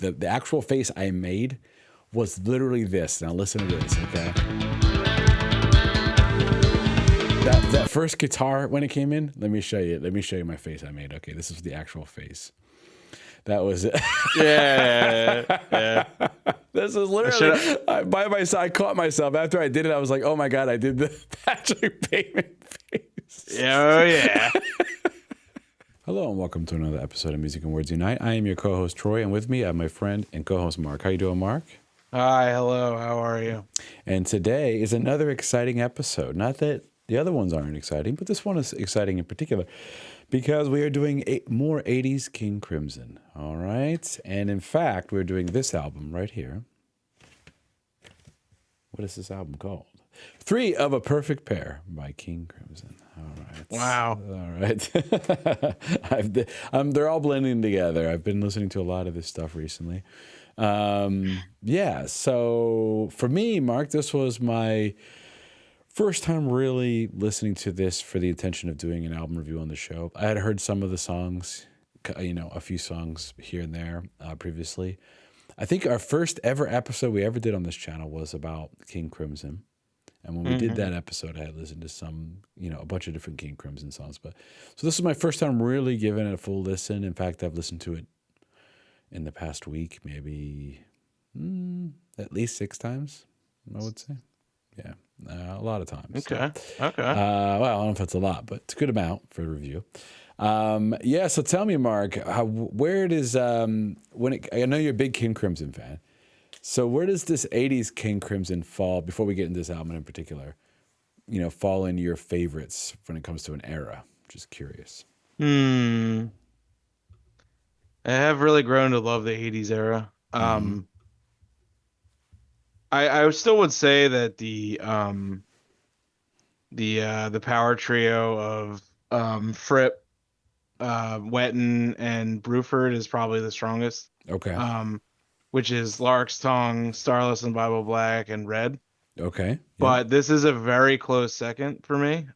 the actual face I made was literally this. Now listen to this, okay? That first guitar when it came in, let me show you my face I made. Okay, this is the actual face. That was it. Yeah. This is literally by myself. I caught myself after I did it. I was like, "Oh my god, I did the Patrick Bateman face." Oh yeah. Hello and welcome to another episode of Music and Words Unite. I am your co-host Troy, and with me I have my friend and co-host Mark. How you doing, Mark? Hi. Hello. How are you? And today is another exciting episode. Not that the other ones aren't exciting, but this one is exciting in particular because we are doing more 80s King Crimson. All right. And in fact, we're doing this album right here. What is this album called? 3 of a Perfect Pair by King Crimson. All right. Wow. All right. They're all blending together. I've been listening to a lot of this stuff recently. Yeah. So for me, Mark, this was my first time really listening to this for the intention of doing an album review on the show. I had heard some of the songs, a few songs here and there previously. I think our first ever episode we ever did on this channel was about King Crimson. And when we did that episode, I had listened to some, a bunch of different King Crimson songs. So this is my first time really giving it a full listen. In fact, I've listened to it in the past week, maybe at least 6 times, I would say. Yeah, a lot of times. Okay. Okay. Well, I don't know if that's a lot, but it's a good amount for a review. Yeah, so tell me, Mark, where does, I know you're a big King Crimson fan. So where does this 80s King Crimson fall, before we get into this album in particular, fall in your favorites when it comes to an era? Just curious. I have really grown to love the 80s era. I still would say that the power trio of Fripp, Wetton, and Bruford is probably the strongest. Okay. Which is Larks, Tongue, Starless, and Bible Black, and Red. Okay. Yep. But this is a very close second for me.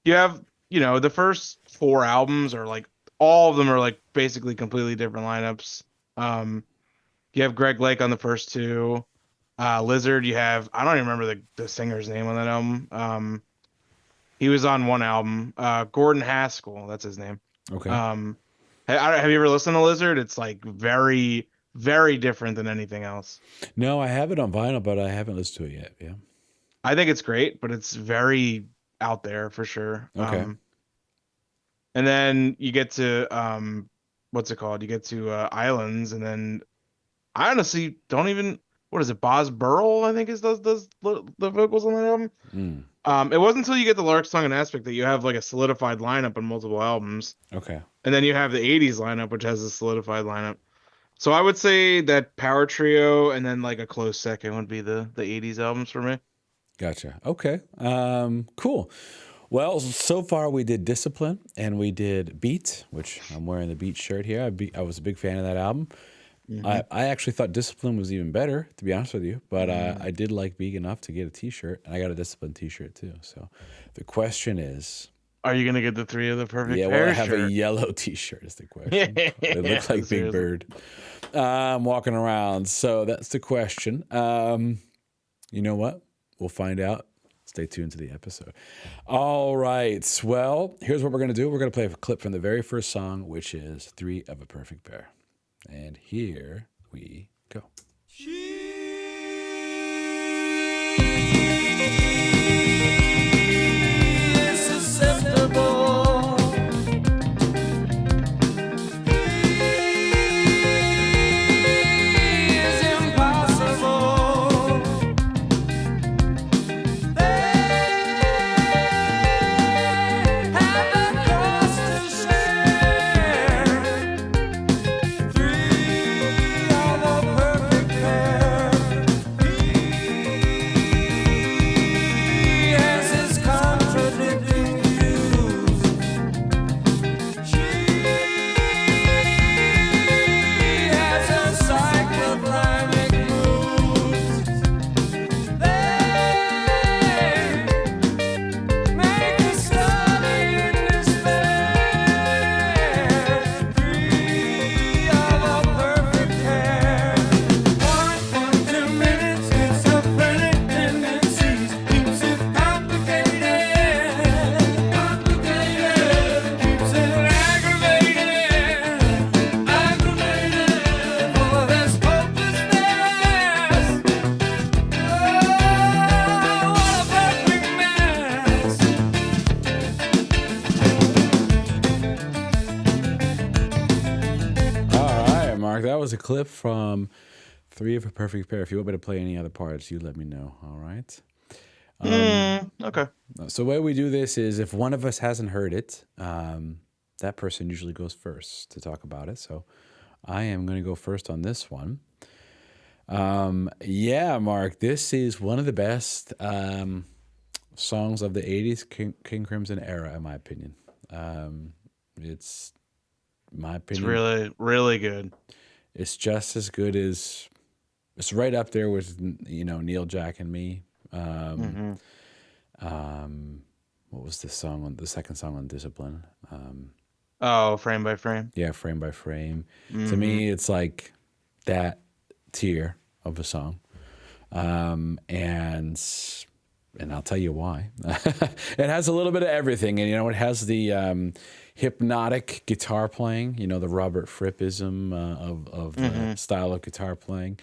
You have, the first 4 albums are like, all of them are like basically completely different lineups. You have Greg Lake on the first 2. Lizard, you have, I don't even remember the singer's name on that album. He was on one album. Gordon Haskell, that's his name. Okay. Have you ever listened to Lizard? It's like very, very different than anything else. No, I have it on vinyl, but I haven't listened to it yet. Yeah. I think it's great, but it's very out there for sure. Okay. And then you get to what's it called? You get to Islands, and then I honestly don't even, what is it? Boz Burrell, I think does the vocals on that album. It wasn't until you get the Larks, Tongue, and Aspic that you have like a solidified lineup on multiple albums. Okay. And then you have the 80s lineup, which has a solidified lineup. So I would say that power trio, and then like a close second would be the 80s albums for me. Gotcha. Okay. Cool. Well, so far we did Discipline and we did Beat, which I'm wearing the Beat shirt here. I was a big fan of that album. I actually thought Discipline was even better, to be honest with you, but I did like Beat enough to get a t-shirt, and I got a Discipline t-shirt too. So the question is, are you going to get the 3 of the Perfect Pair? Yeah, well, I have a yellow t-shirt is the question. It looks like Big Bird. I'm walking around, so that's the question. You know what? We'll find out. Stay tuned to the episode. All right. Well, here's what we're going to do. We're going to play a clip from the very first song, which is 3 of a Perfect Pair. And here we go. Perfect pair. that was a clip from Three of a Perfect Pair. If you want me to play any other parts, you let me know. All right. Okay. So the way we do this is if one of us hasn't heard it, that person usually goes first to talk about it. So I am going to go first on this one. Yeah, Mark, this is one of the best songs of the 80s King Crimson era, in my opinion. It's my It's opinion. really, really good. It's just as good as it's right up there with Neil, Jack, and Me. Hmm. What was the song on the second song on Discipline? Oh, frame by frame. Yeah, Frame by Frame. To Hmm. me, it's like that tier of a song, and I'll tell you why. It has a little bit of everything, and it has the hypnotic guitar playing. The Robert Frippism of the Hmm. style of guitar playing,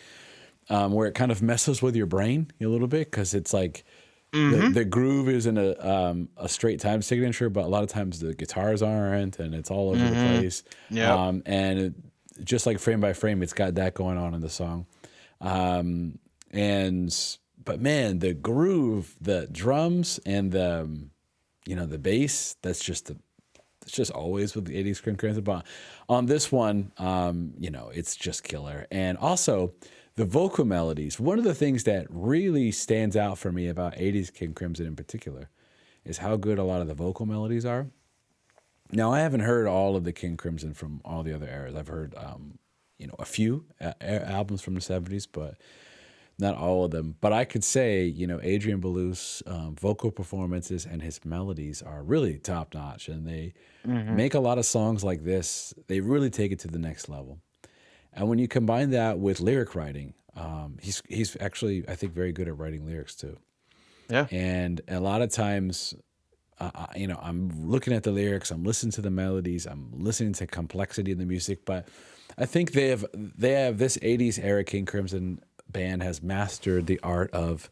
where it kind of messes with your brain a little bit because it's like Hmm. the groove isn't a straight time signature, but a lot of times the guitars aren't, and it's all over the Hmm. place. Yep. Just like Frame by Frame, it's got that going on in the song. And but man, the groove, the drums, and the bass, it's just always with the 80s Crim Crimson. But on this one, it's just killer. And also the vocal melodies. One of the things that really stands out for me about 80s King Crimson in particular is how good a lot of the vocal melodies are. Now, I haven't heard all of the King Crimson from all the other eras. I've heard, a few albums from the 70s, but not all of them. But I could say, Adrian Belews' vocal performances and his melodies are really top notch, and they Hmm. make a lot of songs like this. They really take it to the next level. And when you combine that with lyric writing, he's actually, I think, very good at writing lyrics too. Yeah. And a lot of times, I'm looking at the lyrics, I'm listening to the melodies, I'm listening to complexity in the music. But I think they have this 80s era King Crimson band has mastered the art of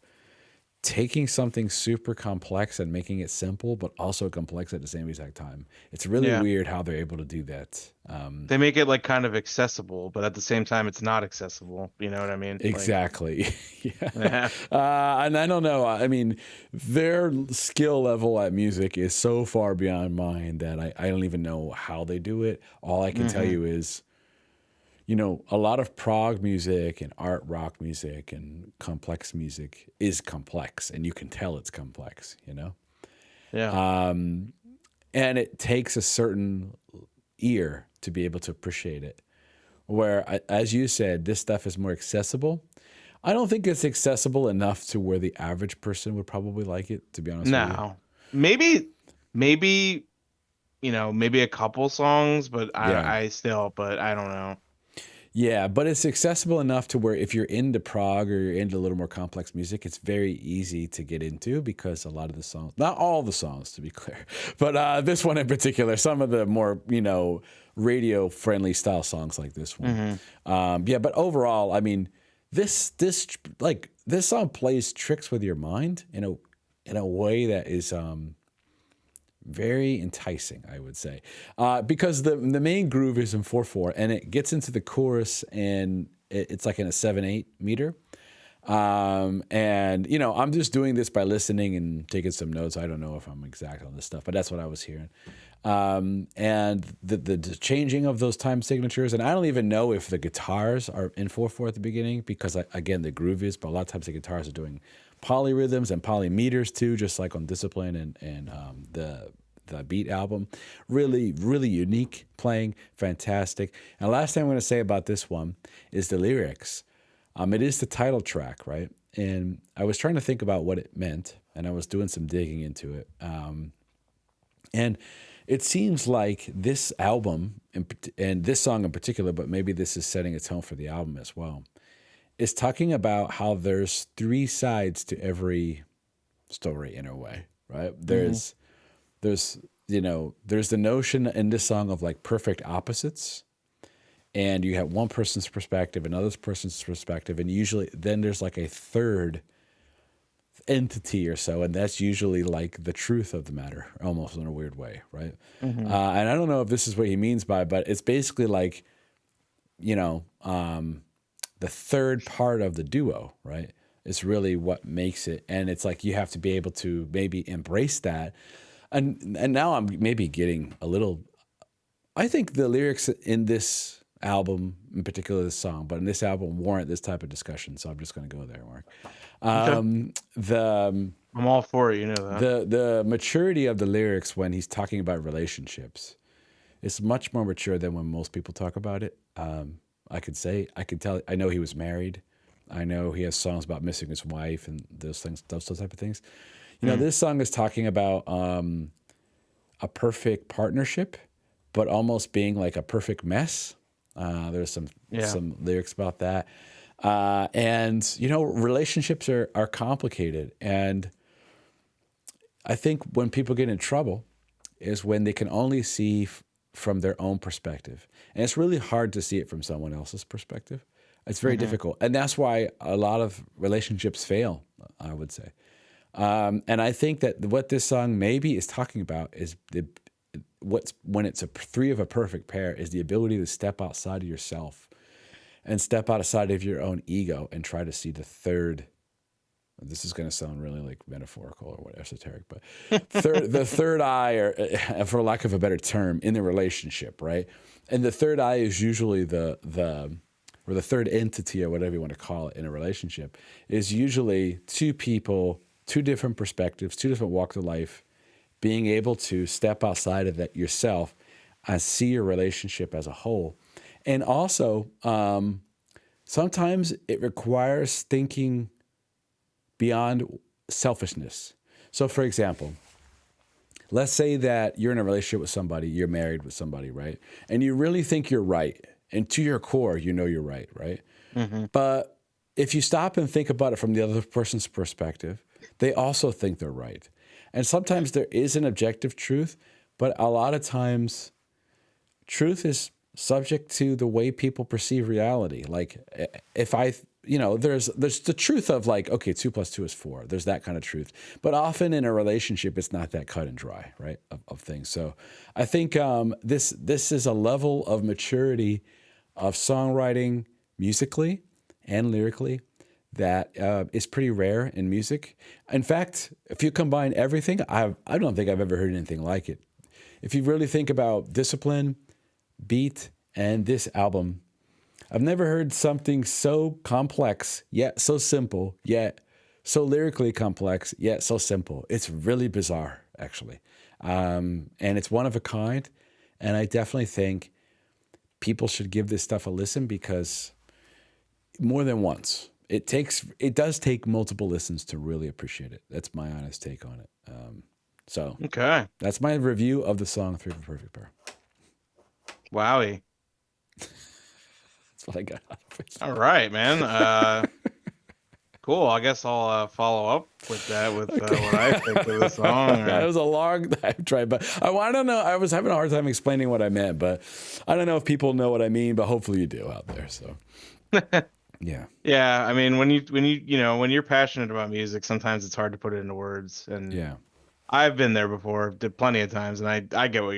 taking something super complex and making it simple, but also complex at the same exact time. It's really Yeah. weird how they're able to do that. They make it like kind of accessible, but at the same time, it's not accessible. You know what I mean? Like, Exactly. Yeah. yeah. And I don't know. I mean, their skill level at music is so far beyond mine that I don't even know how they do it. All I can tell Hmm. you is, a lot of prog music and art rock music and complex music is complex, and you can tell it's complex. Yeah. And it takes a certain ear to be able to appreciate it. Where, as you said, this stuff is more accessible. I don't think it's accessible enough to where the average person would probably like it, to be honest with you. No. Maybe, maybe a couple songs, but Yeah. but I don't know. Yeah, but it's accessible enough to where if you're into prog or you're into a little more complex music, it's very easy to get into because a lot of the songs, not all the songs to be clear, but this one in particular, some of the more, radio friendly style songs like this one. Hmm. Yeah, but overall, I mean, this song plays tricks with your mind in a way that is very enticing, I would say, because the main groove is in 4/4, and it gets into the chorus, and it's like in a 7/8 meter. And I'm just doing this by listening and taking some notes. I don't know if I'm exact on this stuff, but that's what I was hearing. And the changing of those time signatures, and I don't even know if the guitars are in 4/4 at the beginning because again the groove is, but a lot of times the guitars are doing polyrhythms and polymeters too, just like on Discipline and the Beat album. Really, really unique playing, fantastic. And last thing I'm going to say about this one is the lyrics. It is the title track, right? And I was trying to think about what it meant, and I was doing some digging into it. And it seems like this album, and this song in particular, but maybe this is setting a tone for the album as well, is talking about how there's three sides to every story in a way, right? Hmm. There's the notion in this song of like perfect opposites, and you have one person's perspective, another person's perspective, and usually then there's like a third entity or so, and that's usually like the truth of the matter, almost in a weird way, right? Hmm. And I don't know if this is what he means by, but it's basically like you know, the third part of the duo, right? Is really what makes it. And it's like you have to be able to maybe embrace that. And now I'm maybe getting a little, I think the lyrics in this album, in particular this song, but in this album warrant this type of discussion. So I'm just going to go there, Mark. Okay. The I'm all for it, you know that. the maturity of the lyrics when he's talking about relationships is much more mature than when most people talk about it. I could tell. I know he was married. I know he has songs about missing his wife and those things, those type of things. You know, Mm. this song is talking about a perfect partnership, but almost being like a perfect mess. There's Yeah. some lyrics about that, and you know, relationships are complicated, and I think when people get in trouble is when they can only see from their own perspective, and it's really hard to see it from someone else's perspective. It's very Hmm. difficult, and that's why a lot of relationships fail, I would say. And I think that what this song maybe is talking about is what's when it's a three of a perfect pair is the ability to step outside of yourself and step outside of your own ego and try to see the third. This is going to sound really like metaphorical or what esoteric, but the third eye, or for lack of a better term, in the relationship, right? And the third eye is usually the or the third entity or whatever you want to call it in a relationship is usually two people, two different perspectives, two different walks of life, being able to step outside of that yourself and see your relationship as a whole. And also, sometimes it requires thinking beyond selfishness. So, for example, let's say that you're in a relationship with somebody, you're married with somebody, right? And you really think you're right. And to your core, you know you're right, right? Hmm. But if you stop and think about it from the other person's perspective, they also think they're right. And sometimes there is an objective truth, but a lot of times truth is subject to the way people perceive reality. Like if I, you know, there's the truth of like, okay, 2 + 2 is 4. There's that kind of truth. But often in a relationship, it's not that cut and dry, right? Of things. So I think this is a level of maturity of songwriting musically and lyrically that is pretty rare in music. In fact, if you combine everything, I don't think I've ever heard anything like it. If you really think about discipline, beat, and this album, I've never heard something so complex, yet so simple, yet so lyrically complex, yet so simple. It's really bizarre, actually. And it's one of a kind. And I definitely think people should give this stuff a listen because more than once. It does take multiple listens to really appreciate it. That's my honest take on it. So Okay. that's my review of the song Three of a Perfect Pair. Wowie. That's what I got out of All it. right, man. Cool. I guess I'll follow up with that with what I Okay. think of the song. That Or was a long time try, but I don't know. I was having a hard time explaining what I meant, but I don't know if people know what I mean, but hopefully you do out there. So yeah, yeah, I mean, when you're passionate about music, sometimes it's hard to put it into words. And yeah, I've been there before, did plenty of times, and I get what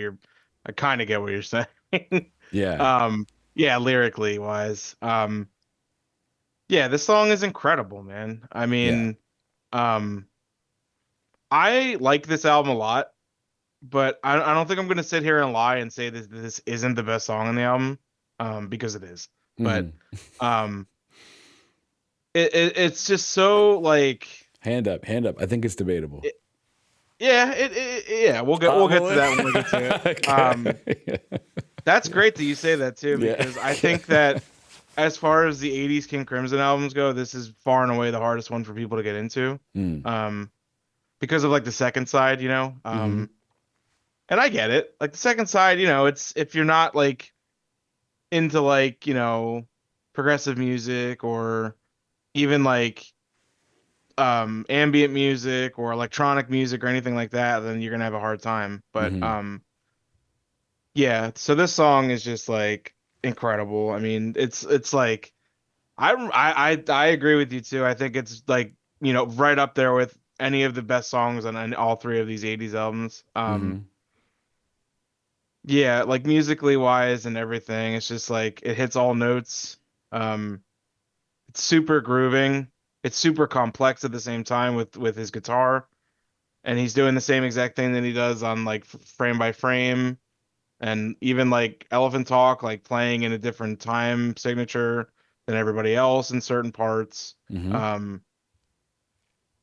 I kind of get what you're saying. yeah, Um, yeah, lyrically wise. Yeah, this song is incredible, man. I yeah. mean, um, I like this album a lot, but I don't think I'm gonna sit here and lie and say this isn't the best song on the album, because it is. But Hmm. um, it's just so like, Hand up, hand up. I think it's debatable. it, yeah, yeah. We'll get to Well, that when we get to it. okay. That's great that you say that too, Yeah. because I think that as far as the '80s King Crimson albums go, this is far and away the hardest one for people to get into. Mm. Um, because of like the second side, you know. Hmm. And I get it. Like the second side, you know, it's if you're not like into like, progressive music or even like ambient music or electronic music or anything like that, then you're gonna have a hard time. But Hmm. yeah, so this song is just like incredible. I mean, it's like I agree with you too. I think it's like, right up there with any of the best songs on all three of these '80s albums. Hmm. Yeah, like musically wise and everything, it's just like it hits all notes. Um, it's super grooving. It's super complex at the same time with his guitar, and he's doing the same exact thing that he does on like frame by frame, and even like Elephant Talk, like playing in a different time signature than everybody else in certain parts. Mm-hmm. Um,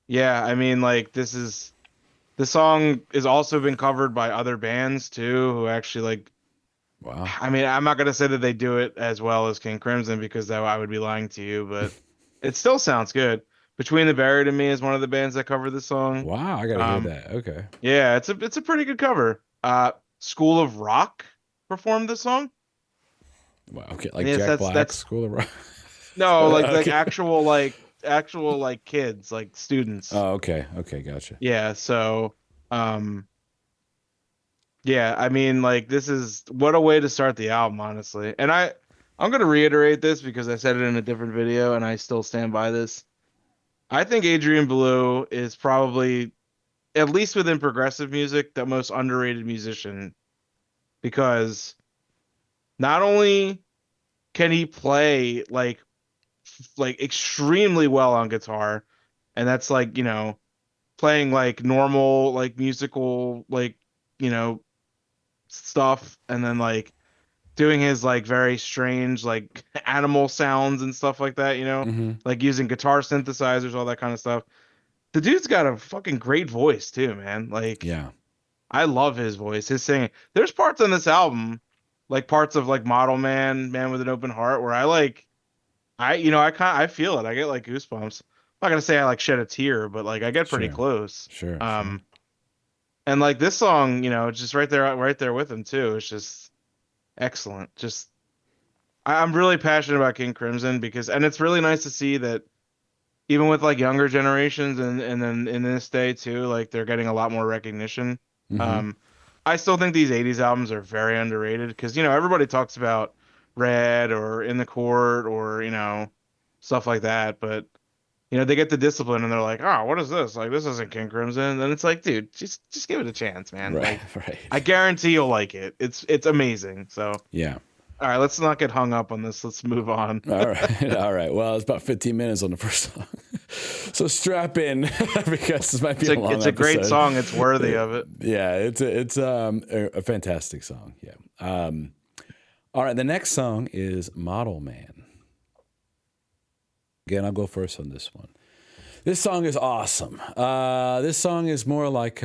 yeah, I mean, like this song is also been covered by other bands too, who actually like. Wow. I mean, I'm not gonna say that they do it as well as King Crimson because that I would be lying to you, but it still sounds good. Between the Buried and Me is one of the bands that cover this song. Wow, I gotta hear Um, that. Okay. yeah, it's a pretty good cover. School of Rock performed this song. Wow. Okay, And like yes, Jack that's Black, that's School of Rock. no, like Okay. actual like kids, like students. Oh, okay. Okay, gotcha. Yeah, so um yeah, I mean, like this is what a way to start the album, honestly. And I'm gonna reiterate this because I said it in a different video, and I still stand by this. I think Adrian Belew is probably, at least within progressive music, the most underrated musician because not only can he play like extremely well on guitar, and that's like playing like normal like musical like you know stuff, and then like doing his like very strange like animal sounds and stuff like that, Mm-hmm. like using guitar synthesizers, all that kind of stuff. The dude's got a fucking great voice too, man. Like Yeah. I love his voice, his singing. There's parts on this album, like parts of like Model Man, Man with an Open Heart, where I feel it. I get like goosebumps. I'm not gonna say I like shed a tear, but like I get pretty Sure. close. Sure. Sure. Um, and like this song, it's just right there with him too. It's just excellent. Just I'm really passionate about King Crimson because, and it's really nice to see that even with like younger generations and then in this day too, like they're getting a lot more recognition. Mm-hmm. Um, I still think these 80s albums are very underrated because, everybody talks about Red or In the Court or, stuff like that, but they get the discipline and they're like, "Oh, what is this? Like this isn't King Crimson." And it's like, dude, just give it a chance, man. Right. Like I Right. guarantee you'll like it. It's amazing. So, Yeah. all right, let's not get hung up on this. Let's move on. All right. All right. Well, it's about 15 minutes on the first song. So strap in because this might be It's a a long it's a great episode. song. It's worthy of it. Yeah, it's a fantastic song. Yeah. All right, the next song is Model Man. Again, I'll go first on this one. This song is awesome. This song is more like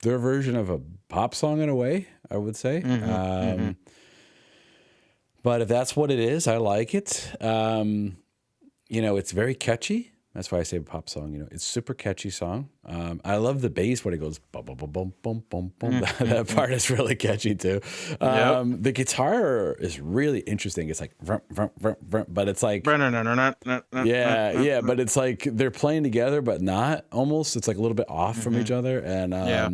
their version of a pop song in a way, I would say. Hmm. Hmm. But if that's what it is, I like it. It's very catchy. That's why I say pop song. It's super catchy song. I love the bass when it goes bum bum bum bum bum bum bum. That Hmm. part is really catchy too. Yep. The guitar is really interesting. It's like vroom, vroom, vroom, vroom, but it's like yeah, yeah, but it's like they're playing together, but not almost. It's like a little bit off from Hmm. each other, and Yeah.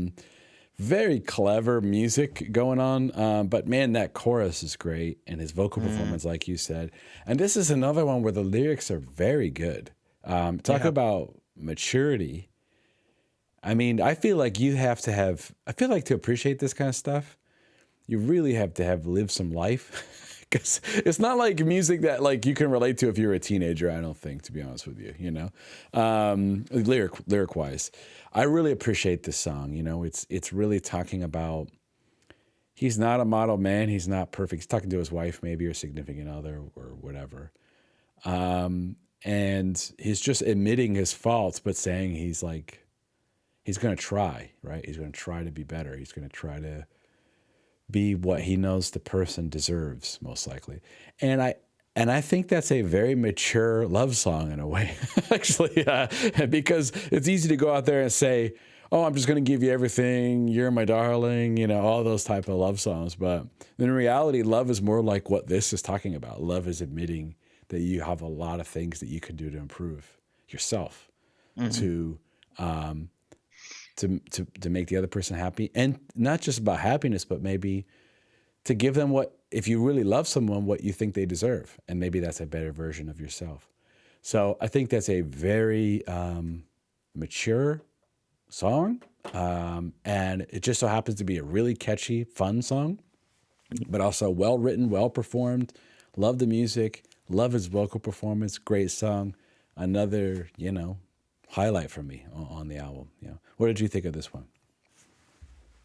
very clever music going on. But man, that chorus is great, and his vocal Mm. performance, like you said. And this is another one where the lyrics are very good. Talk Yeah. about maturity. I mean, I feel like you have to have. I feel like to appreciate this kind of stuff, you really have to have lived some life. Because it's not like music that like you can relate to if you're a teenager. I don't think, to be honest with you, lyric wise, I really appreciate this song. It's really talking about he's not a model man. He's not perfect. He's talking to his wife, maybe, or significant other, or whatever. And he's just admitting his faults, but saying he's going to try, right? He's going to try to be better. He's going to try to be what he knows the person deserves, most likely. And I think that's a very mature love song in a way, actually, because it's easy to go out there and say, "Oh, I'm just going to give you everything. You're my darling," all those type of love songs. But in reality, love is more like what this is talking about. Love is admitting that you have a lot of things that you can do to improve yourself, Hmm. to to make the other person happy, and not just about happiness, but maybe to give them what, if you really love someone, what you think they deserve. And maybe that's a better version of yourself. So I think that's a very mature song. And it just so happens to be a really catchy, fun song, but also well written, well performed. Love the music, love his vocal performance, great song. Another, highlight for me on the album. What did you think of this one?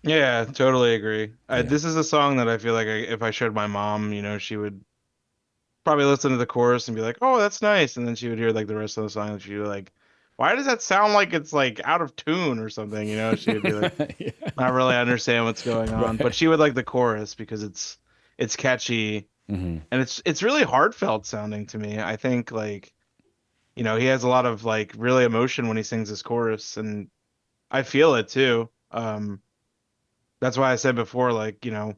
Yeah, totally agree. Yeah. This is a song that I feel like if I showed my mom, she would probably listen to the chorus and be like, "Oh, that's nice," and then she would hear like the rest of the song, and she'd be like, "Why does that sound like it's like out of tune or something?" She would be like, Yeah. not really understand what's going on, but Right. she would like the chorus because it's catchy Hmm. and it's really heartfelt sounding to me. I think like, he has a lot of like really emotion when he sings his chorus, and I feel it too. That's why I said before, like, when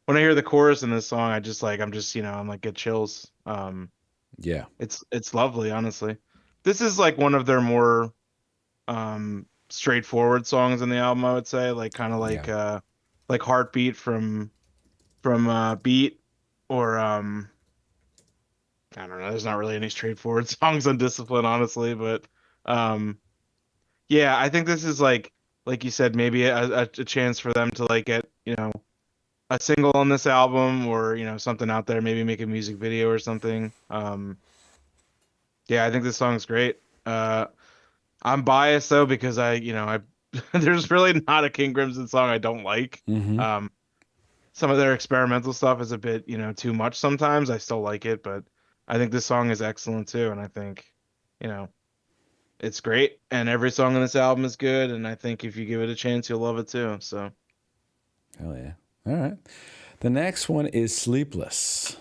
I hear the chorus in this song, I'm just, I'm like get chills. Yeah. It's lovely, honestly. This is like one of their more straightforward songs in the album, I would say, like kind of Yeah. like Heartbeat from Beat or I don't know, there's not really any straightforward songs on Discipline, honestly, but um yeah, I think this is like you said, maybe a chance for them to like get, a single on this album or, something out there, maybe make a music video or something. Yeah, I think this song's great. I'm biased though because I there's really not a King Crimson song I don't like. Hmm. Um, some of their experimental stuff is a bit, too much sometimes. I still like it, but I think this song is excellent too, and I think, you know, it's great. And every song on this album is good, and I think if you give it a chance, you'll love it too. So, Hell yeah. All right. The next one is Sleepless.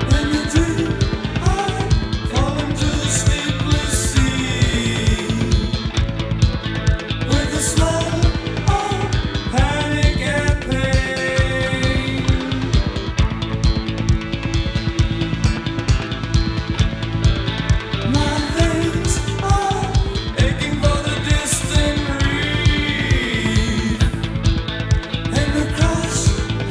When you dream, I fall into the sleepless sea with a smile of panic and pain. My veins are aching for the distant reef and the crush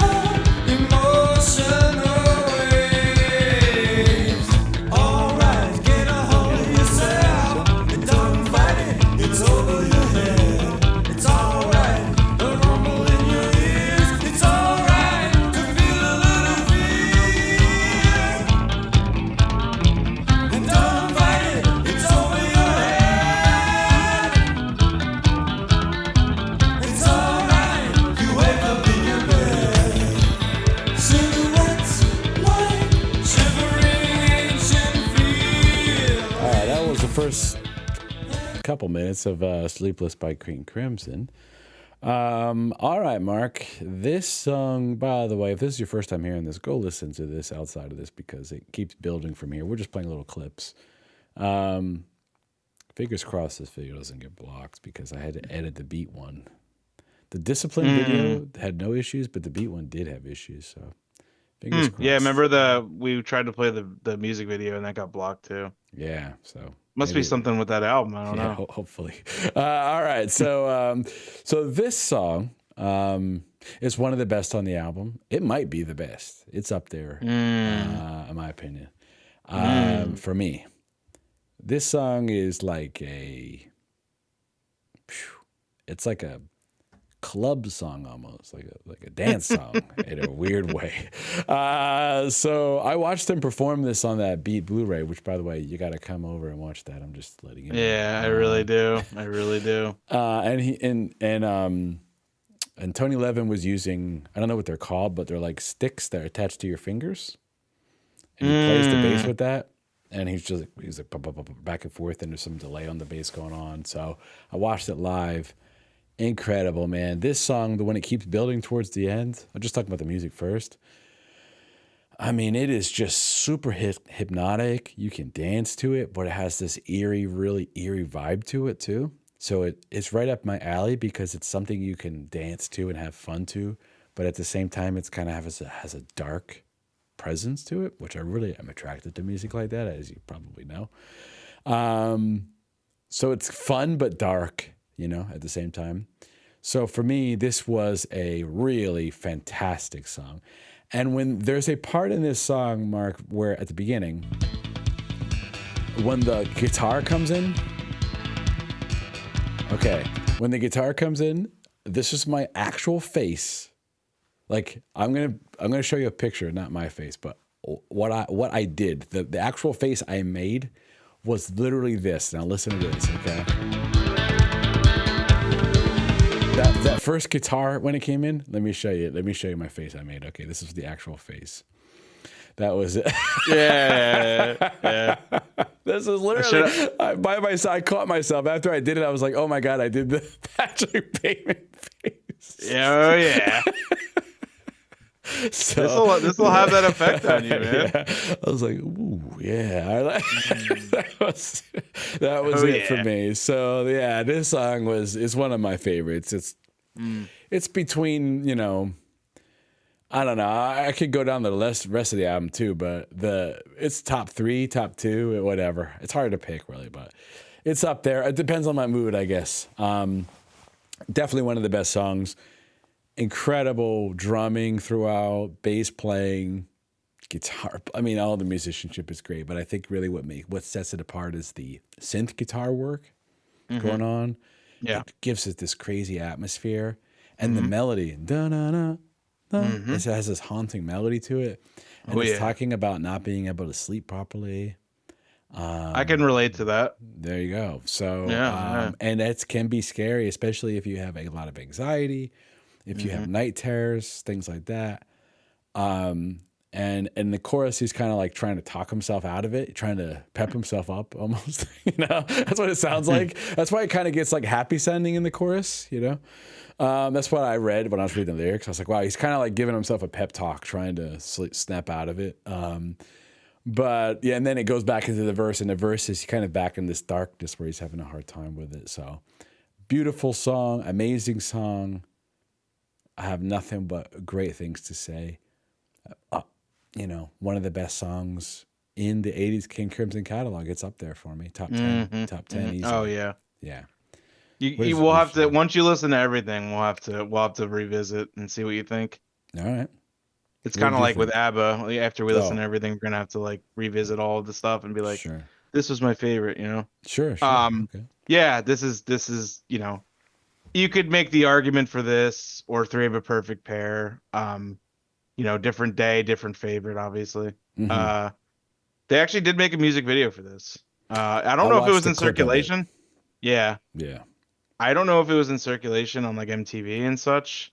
of emotional waves. Alright, get a hold of yourself and don't fight it. It's over your head. It's alright, the rumble in your ears. It's alright to feel a little fear. And don't fight it. It's over your head. It's alright. You wake up in your bed. Silhouettes like shivering ancient fields. All right. That was the first couple minutes of Sleepless by King Crimson. All right, Mark. This song, by the way, if this is your first time hearing this, go listen to this outside of this because it keeps building from here. We're just playing little clips. Fingers crossed this video doesn't get blocked because I had to edit the beat one. The Discipline mm, video had no issues, but the beat one did have issues. So fingers yeah, crossed. remember we tried to play the music video and that got blocked too. Yeah. So Must be maybe. something with that album. I don't Yeah, know. hopefully. All right. So this song is one of the best on the album. It might be the best. It's up there, Mm, in my opinion. mm. For me, this song is like it's like a club song almost, like a dance song in a weird way. So I watched him perform this on that Beat Blu-ray, which, by the way, you got to come over and watch that. I'm just letting you know. Yeah, I really do. I really do. And he and Tony Levin was using, I don't know what they're called, but they're like sticks that are attached to your fingers, and he plays the bass Mm. with that. And he's like back and forth, and there's some delay on the bass going on. So I watched it live, Incredible, man. This song, the when it keeps building towards the end, I'll just talk about the music first. I mean, it is just super hypnotic. You can dance to it, but it has this eerie, really eerie vibe to it too. So it's right up my alley because it's something you can dance to and have fun to, but at the same time, it's kind of has a dark presence to it, which I really am attracted to music like that, as you probably know. So it's fun but dark, at the same time. So for me, this was a really fantastic song. And when there's a part in this song, Mark, where at the beginning, when the guitar comes in, okay, when the guitar comes in, this is my actual face. Like I'm gonna show you a picture, not my face, but what I did. The actual face I made was literally this. Now listen to this, okay? That first guitar when it came in, let me show you my face I made. Okay, this is the actual face. That was it. Yeah. This is literally by myself. I caught myself after I did it. I was like, "Oh my god, I did the Patrick Bateman face." Oh yeah. So This will have that effect on you, man. yeah. I was like, "Ooh, yeah." that was it for me. So yeah, this song is one of my favorites. It's between I don't know. I could go down the rest of the album too, but it's top 3, top 2, whatever. It's hard to pick really, but it's up there. It depends on my mood, I guess. Definitely one of the best songs. Incredible drumming throughout, bass playing, guitar. I mean, all the musicianship is great, but I think really what sets it apart is the synth guitar work going on. Yeah. It gives it this crazy atmosphere, and the melody. Da-na-na. It has this haunting melody to it, and it's talking about not being able to sleep properly. I can relate to that. There you go. So, Yeah. and it can be scary, especially if you have a lot of anxiety, if you have night terrors, things like that. And the chorus, he's kind of like trying to talk himself out of it, trying to pep himself up almost. That's what it sounds like. That's why it kind of gets like happy sounding in the chorus. That's what I read when I was reading the lyrics. I was like, wow, he's kind of like giving himself a pep talk, trying to snap out of it. But yeah, and then it goes back into the verse, and the verse is kind of back in this darkness where he's having a hard time with it. So beautiful song, amazing song. I have nothing but great things to say. One of the best songs in the 80s King Crimson catalog. It's up there for me. Top 10. Top 10 easy. Oh yeah. Yeah. You will have to, once you listen to everything, we'll have to revisit and see what you think. All right. It's kind of like with ABBA. After we listen to everything, we're gonna have to like revisit all of the stuff and be like, sure. This was my favorite, Sure. Okay. Yeah, this is you could make the argument for this or Three of a Perfect Pair. Different day, different favorite, obviously. They actually did make a music video for this. I don't know if it was in circulation. Yeah. Yeah. I don't know if it was in circulation on like MTV and such.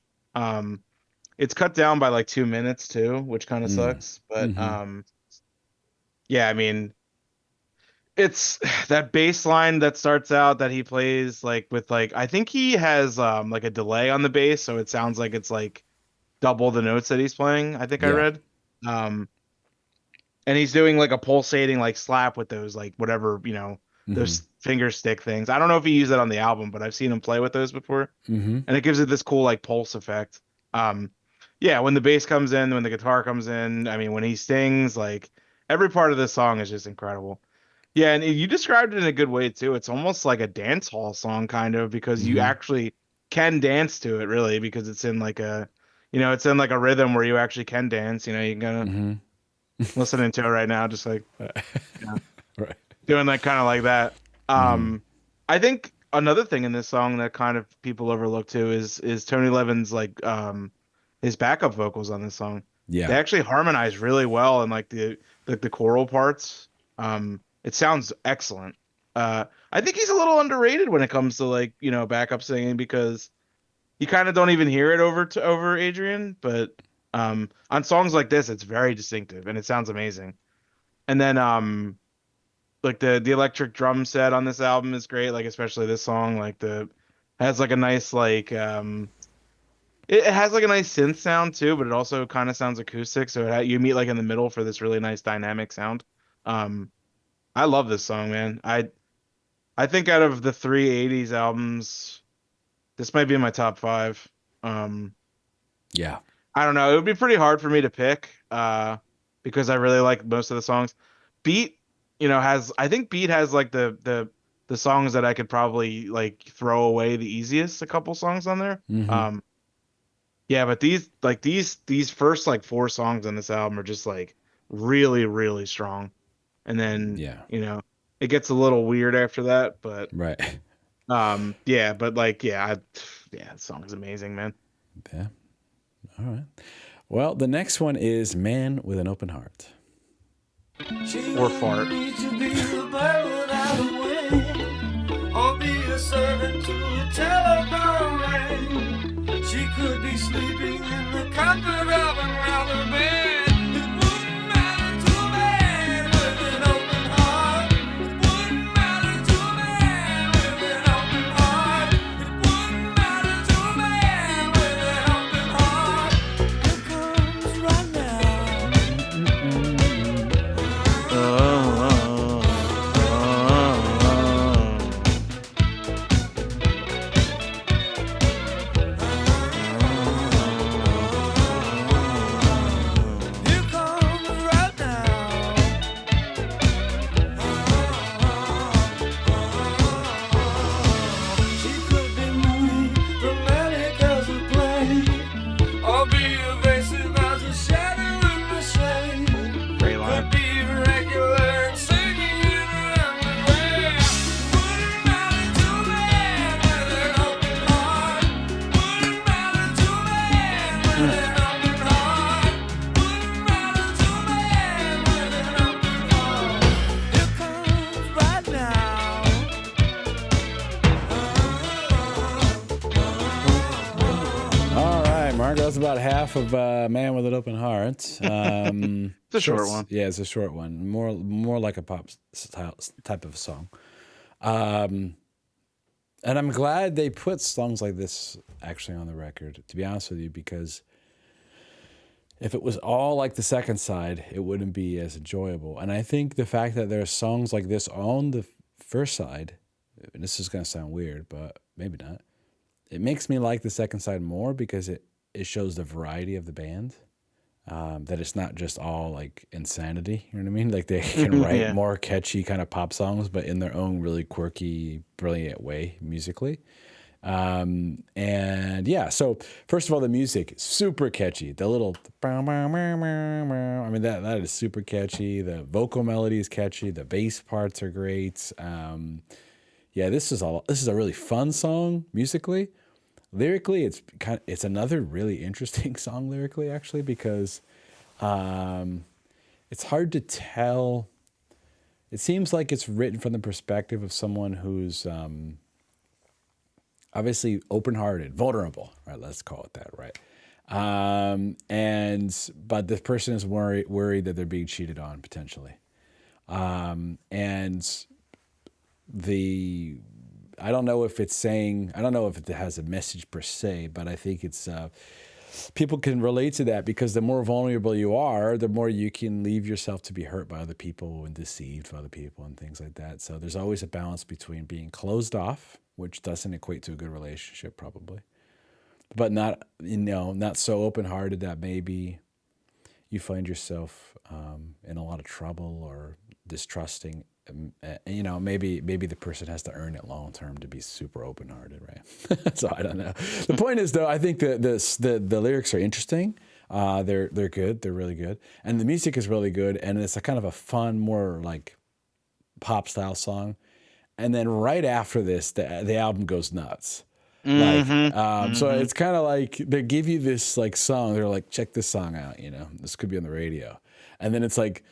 It's cut down by like 2 minutes too, which kind of sucks. But yeah, I mean, it's that bass line that starts out that he plays like with like I think he has like a delay on the bass, so it sounds like it's like double the notes that he's playing. I think I read. And he's doing like a pulsating like slap with those like whatever those finger stick things. I don't know if he used that on the album, but I've seen him play with those before, and it gives it this cool like pulse effect. Yeah, when the bass comes in, when the guitar comes in, I mean, when he sings, like every part of this song is just incredible. Yeah, and you described it in a good way too. It's almost like a dance hall song kind of because you actually can dance to it really because it's in like a, it's in like a rhythm where you actually can dance. You can listening to it right now, just like Right. doing that kind of like that. I think another thing in this song that kind of people overlook too is Tony Levin's like his backup vocals on this song. Yeah. They actually harmonize really well in like the choral parts. It sounds excellent. I think he's a little underrated when it comes to like, backup singing because you kind of don't even hear it over Adrian, but on songs like this it's very distinctive and it sounds amazing. And then like the electric drum set on this album is great, like especially this song, like the Has like a nice it has like a nice synth sound too, but it also kind of sounds acoustic. So you meet like in the middle for this really nice dynamic sound. Um, I love this song, man. I think out of the three '80s albums, this might be in my top five. Um, Yeah. I don't know. It would be pretty hard for me to pick, because I really like most of the songs. Beat, has I think Beat has like the songs that I could probably like throw away the easiest. A couple songs on there. Hmm. Yeah, but these first like four songs on this album are just like really, really strong. And then, Yeah. it gets a little weird after that, but Right. yeah, but like yeah, the song is amazing, man. Yeah. All right. Well, the next one is Man with an Open Heart. She Or wouldn't fart. need to be the bird without a wing, or be a servant to a telephone ring. She could be sleeping in the comfort of another bed. It wouldn't matter to a man with an open heart. It wouldn't matter to a man with an open heart. It wouldn't matter to a man with an open heart. Here comes right now. Here comes right now. She could be moody, dramatic as a play, or be evasive as a shadow in the shade. Great Could line. be regular and singing in an underwear. Wouldn't matter to a man with an open heart. Wouldn't matter to a man with an open heart. Wouldn't matter to a man with an open heart. Here comes right now. All right, Mark. That's about half of Man with an Open Heart. It's a short one. Yeah, it's a short one. More like a pop style type of song. And I'm glad they put songs like this actually on the record, to be honest with you, because if it was all like the second side, it wouldn't be as enjoyable. And I think the fact that there are songs like this on the first side, and this is going to sound weird, but maybe not, it makes me like the second side more because it shows the variety of the band. That it's not just all like insanity, you know what I mean? Like they can write Yeah. more catchy kind of pop songs, but in their own really quirky, brilliant way musically. And yeah, so first of all, the music super catchy. The little, I mean that is super catchy. The vocal melody is catchy. The bass parts are great. Yeah, this is a really fun song musically. Lyrically, it's another really interesting song lyrically actually because it's hard to tell. It seems like it's written from the perspective of someone who's obviously open-hearted, vulnerable, right? Let's call it that, right? But the person is worried that they're being cheated on potentially, and I don't know if it has a message per se, but I think it's people can relate to that because the more vulnerable you are, the more you can leave yourself to be hurt by other people and deceived by other people and things like that. So there's always a balance between being closed off, which doesn't equate to a good relationship probably, but not so open-hearted that maybe you find yourself in a lot of trouble or distrusting. Maybe the person has to earn it long term to be super open hearted, right? So I don't know. The point is, though, I think the lyrics are interesting. They're good. They're really good, and the music is really good. And it's a kind of a fun, more like pop style song. And then right after this, the album goes nuts. So it's kind of like they give you this like song. They're like, check this song out. This could be on the radio, and then it's like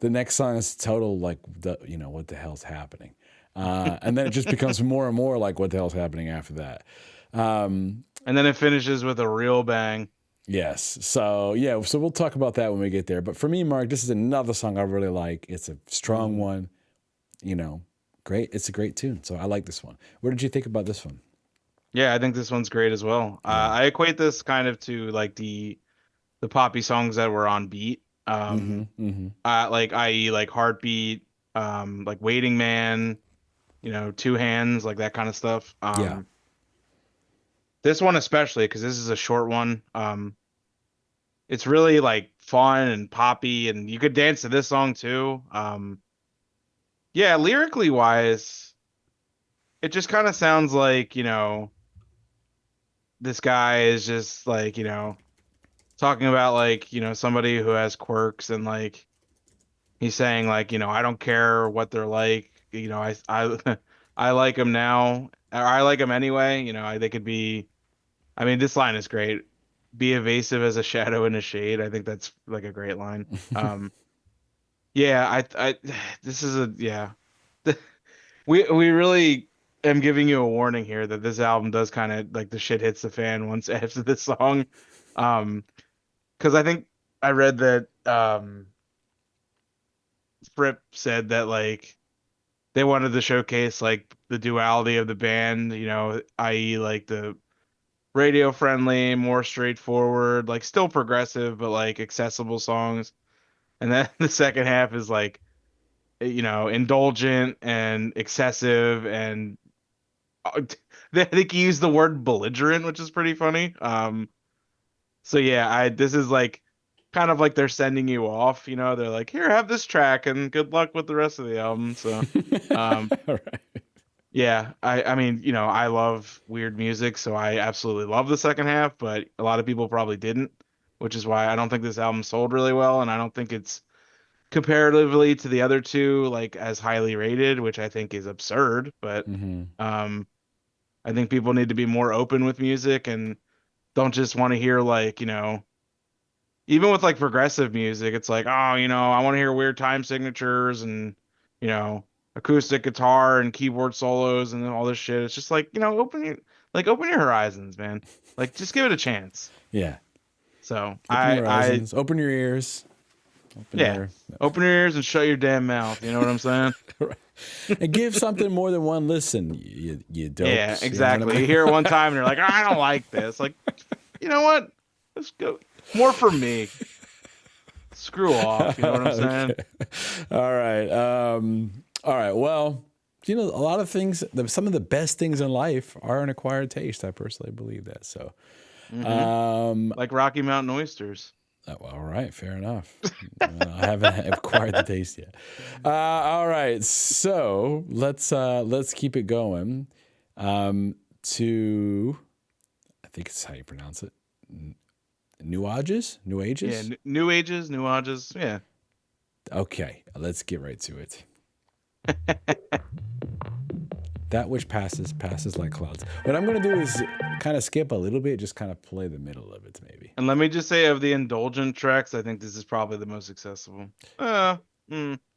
the next song is total like what the hell's happening, and then it just becomes more and more like what the hell's happening after that. And then it finishes with a real bang. Yes. So yeah. So we'll talk about that when we get there. But for me, Mark, this is another song I really like. It's a strong one. Great. It's a great tune. So I like this one. What did you think about this one? Yeah, I think this one's great as well. Yeah. I equate this kind of to like the poppy songs that were on beat. Mm-hmm. Mm-hmm. Like i.e. like Heartbeat, like Waiting Man, Two Hands, like that kind of stuff. Yeah. This one especially because this is a short one. It's really like fun and poppy, and you could dance to this song too. Yeah, lyrically wise, it just kind of sounds like, this guy is just like, talking about like, somebody who has quirks and like he's saying like, I don't care what they're like, I I like them now, or I like them anyway, they could be. I mean, this line is great. Be evasive as a shadow in a shade. I think that's like a great line. Yeah, this is a yeah. We really am giving you a warning here that this album does kind of like the shit hits the fan once after this song. Um, because I think I read that Fripp said that like they wanted to showcase like the duality of the band, i.e. like the radio friendly, more straightforward, like still progressive but like accessible songs. And then the second half is like, indulgent and excessive and I think he used the word belligerent, which is pretty funny. So yeah, I this is like kind of like they're sending you off, they're like, here, have this track and good luck with the rest of the album. So um All right. yeah, I mean, I love weird music, so I absolutely love the second half, but a lot of people probably didn't, which is why I don't think this album sold really well, and I don't think it's comparatively to the other two like as highly rated, which I think is absurd, but Mm-hmm. um I think people need to be more open with music and don't just want to hear like, even with like progressive music, it's like, oh, I want to hear weird time signatures and, you know, acoustic guitar and keyboard solos and all this shit. It's just like, open your horizons, man. Like just give it a chance. Yeah. So Open your I horizons. Open your ears. Open yeah, your. open your ears and shut your damn mouth. You know what I'm saying? Right. And give something more than one listen. You Yeah, dopes. You know what I exactly. You mean? hear it one time and you're like, I don't like this. Like, you know what? Let's go more for me. Screw off. You know what I'm saying? Okay. All right. All right. Well, a lot of things, some of the best things in life are an acquired taste. I personally believe that. So, Hmm. um, Like Rocky Mountain oysters. all right. Fair enough. I haven't acquired the taste yet. All right. So let's keep it going. To, I think it's how you pronounce it. Nuages? Yeah, Nuages? Nuages, Nuages. Yeah. Okay, let's get right to it. That which passes, passes like clouds. What I'm going to do is kind of skip a little bit, just kind of play the middle of it, maybe. And let me just say, of the indulgent tracks, I think this is probably the most accessible.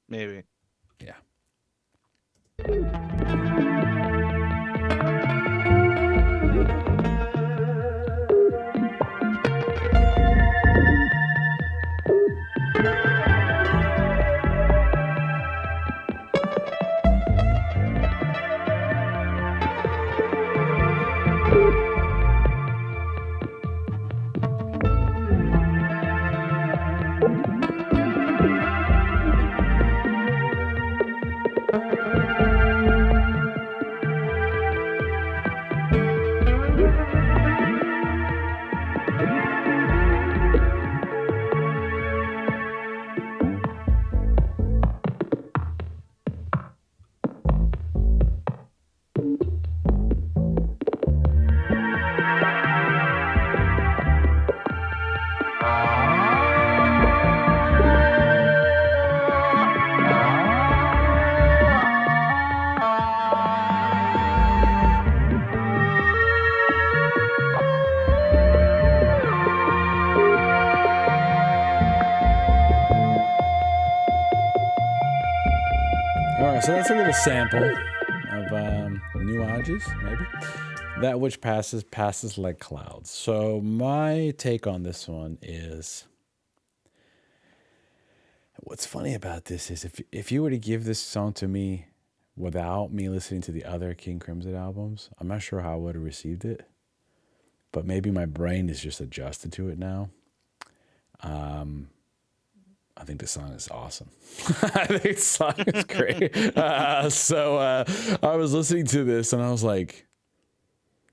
Maybe. Yeah. All right, so that's a little sample of Nuages, maybe. That which passes, passes like clouds. So my take on this one is, what's funny about this is if you were to give this song to me without me listening to the other King Crimson albums. I'm not sure how I would have received it, but maybe my brain is just adjusted to it now. I think the song is awesome. I think the song is great. So I was listening to this and I was like,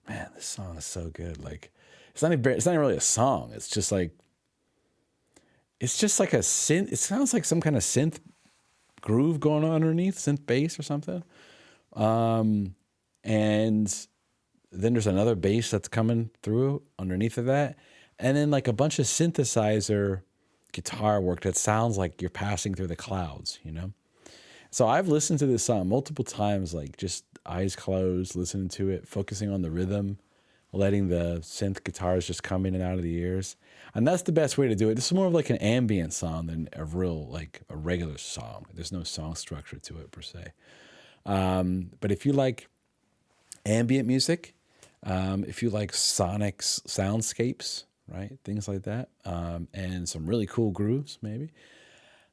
man, this song is so good. Like, it's not even really a song. It's just like a synth. It sounds like some kind of synth groove going on underneath, synth bass or something. And then there's another bass that's coming through underneath of that. And then like a bunch of synthesizer guitar work that sounds like you're passing through the clouds, you know? So I've listened to this song multiple times, like just eyes closed, listening to it, focusing on the rhythm, letting the synth guitars just come in and out of the ears. And that's the best way to do it. This is more of like an ambient song than a real, like a regular song. There's no song structure to it per se. But if you like ambient music, if you like sonic soundscapes, right, things like that, and some really cool grooves, maybe,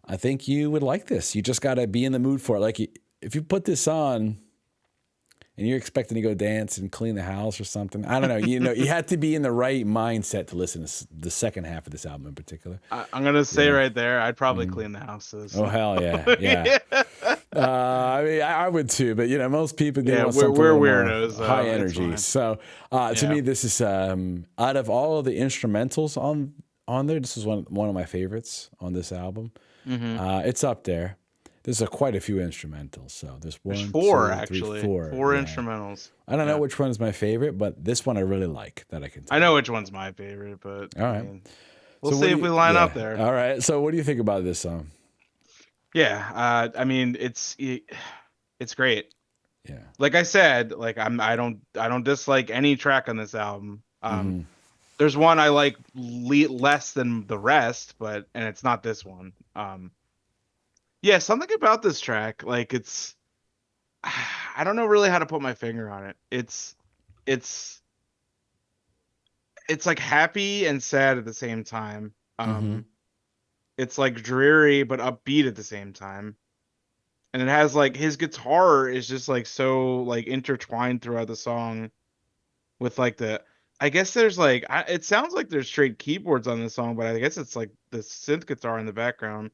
I think you would like this. You just got to be in the mood for it. Like if you put this on and you're expecting to go dance and clean the house or something, I don't know. You have to be in the right mindset to listen to the second half of this album in particular. I'm gonna say right there, I'd probably clean the house. Oh hell yeah, yeah. I mean, I would too, but most people want something we're a little weirdos, more high it's energy. fine. So to me, this is out of all of the instrumentals on there, this is one of my favorites on this album. It's up there. There's quite a few instrumentals. So there's four, 2, 3, actually. 4 Four yeah. instrumentals. I don't know which one is my favorite, but this one I really like that I can tell. I know which one's my favorite, but all right. We'll see if we line up there. All right. So what do you think about this song? Yeah, I mean it's great. Yeah. Like I said, like I don't dislike any track on this album. There's one I like less than the rest, and it's not this one. Yeah, something about this track, like I don't know really how to put my finger on it. It's like happy and sad at the same time. It's like dreary but upbeat at the same time. And it has like his guitar is just like so like intertwined throughout the song with like I guess there's like it sounds like there's straight keyboards on the song, but I guess it's like the synth guitar in the background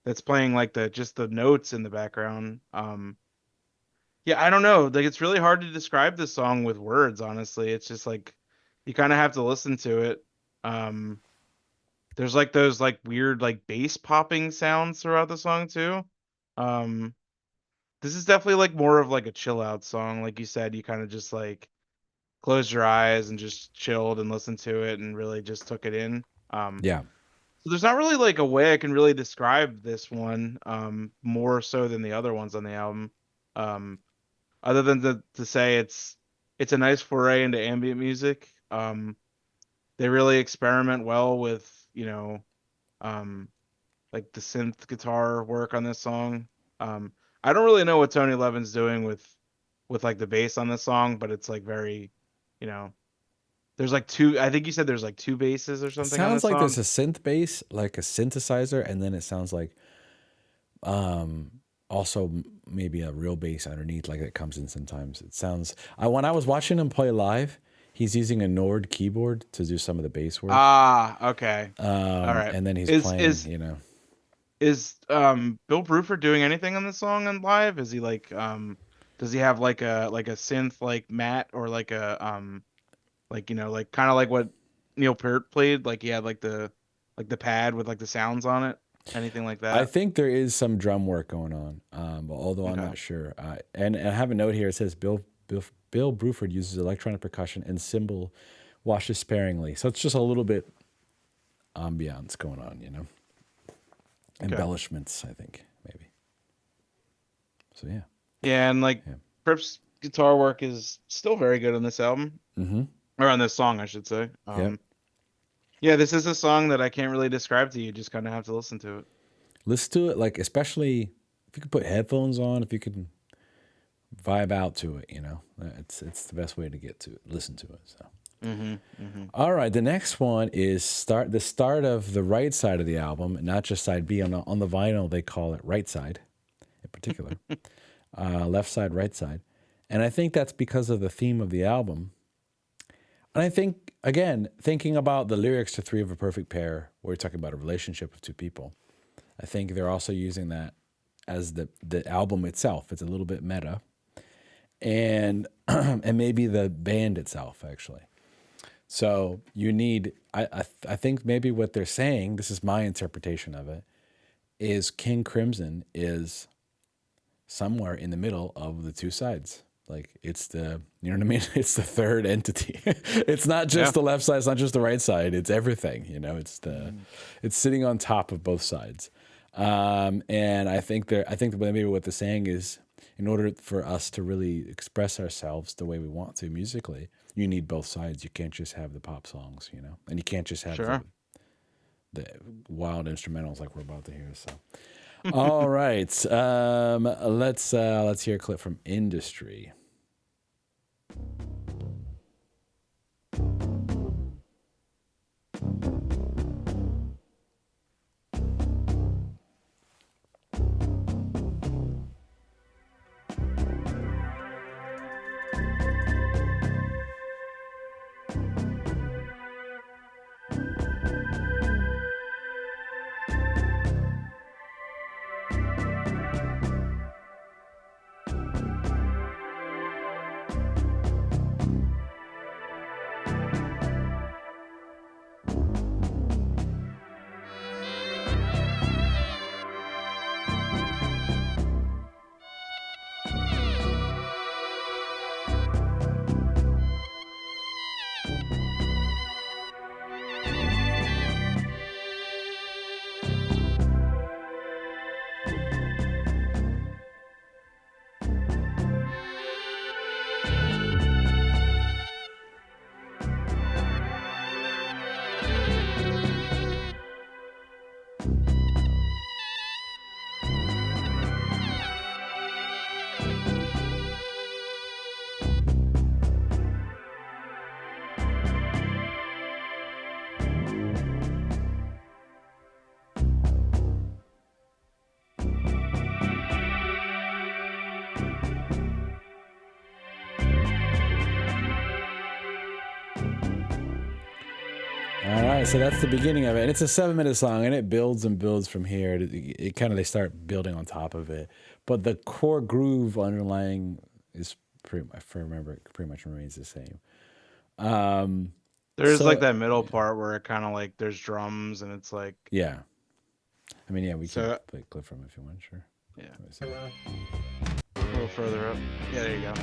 that's playing like just the notes in the background. Yeah, I don't know. Like it's really hard to describe this song with words, honestly. It's just like you kind of have to listen to it. There's like those like weird like bass popping sounds throughout the song too. This is definitely like more of like a chill out song. Like you said, you kind of just like closed your eyes and just chilled and listened to it and really just took it in. Yeah. So there's not really like a way I can really describe this one more so than the other ones on the album. Other than to say it's a nice foray into ambient music. They really experiment well with, like the synth guitar work on this song. I don't really know what Tony Levin's doing with like the bass on this song, but it's like very, there's like I think you said there's like 2 basses or something. Sounds on this like song. there's a synth bass, like a synthesizer, and then it sounds like also maybe a real bass underneath, like it comes in sometimes. It sounds when I was watching him play live, he's using a Nord keyboard to do some of the bass work. Okay. All right. And then he's playing, Is Bill Bruford doing anything on this song on live? Is he like does he have like a synth like mat or like a like like kind of like what Neil Peart played, like he had like the pad with like the sounds on it, anything like that? I think there is some drum work going on, but although I'm not sure. And I have a note here. It says Bill Bruford uses electronic percussion and cymbal washes sparingly, so it's just a little bit ambiance going on, embellishments, I think, maybe. So yeah. Yeah, and like Prip's guitar work is still very good on this album. Or on this song, I should say. Yeah, this is a song that I can't really describe to you. Just kind of have to listen to it. Listen to it, like especially if you could put headphones on, if you could vibe out to it, it's the best way to listen to it. So. All right, the next one is the start of the right side of the album, not just side B. On the vinyl, they call it right side, in particular. left side, right side. And I think that's because of the theme of the album. And I think, again, thinking about the lyrics to Three of a Perfect Pair, where we're talking about a relationship of two people, I think they're also using that as the album itself. It's a little bit meta. And and maybe the band itself, actually. So you need, I think maybe what they're saying, this is my interpretation of it, is King Crimson is somewhere in the middle of the two sides. Like it's the, you know what I mean? It's the third entity. It's not just the left side. It's not just the right side. It's everything, you know, it's sitting on top of both sides. And I think that maybe what they're saying is, in order for us to really express ourselves the way we want to musically, you need both sides. You can't just have the pop songs, you know, and you can't just have the wild instrumentals like we're about to hear. So, all right, let's hear a clip from Industry. All right, so that's the beginning of it. And it's a 7-minute song, and it builds and builds from here. It kind of, they start building on top of it. But the core groove underlying is pretty, if I remember, pretty much remains the same. There's So- like that middle part where it kind of like there's drums and it's like Yeah. I mean, yeah, we can So- play a clip from it if you want, sure. yeah, Let me see. a little further up. Yeah, there you go.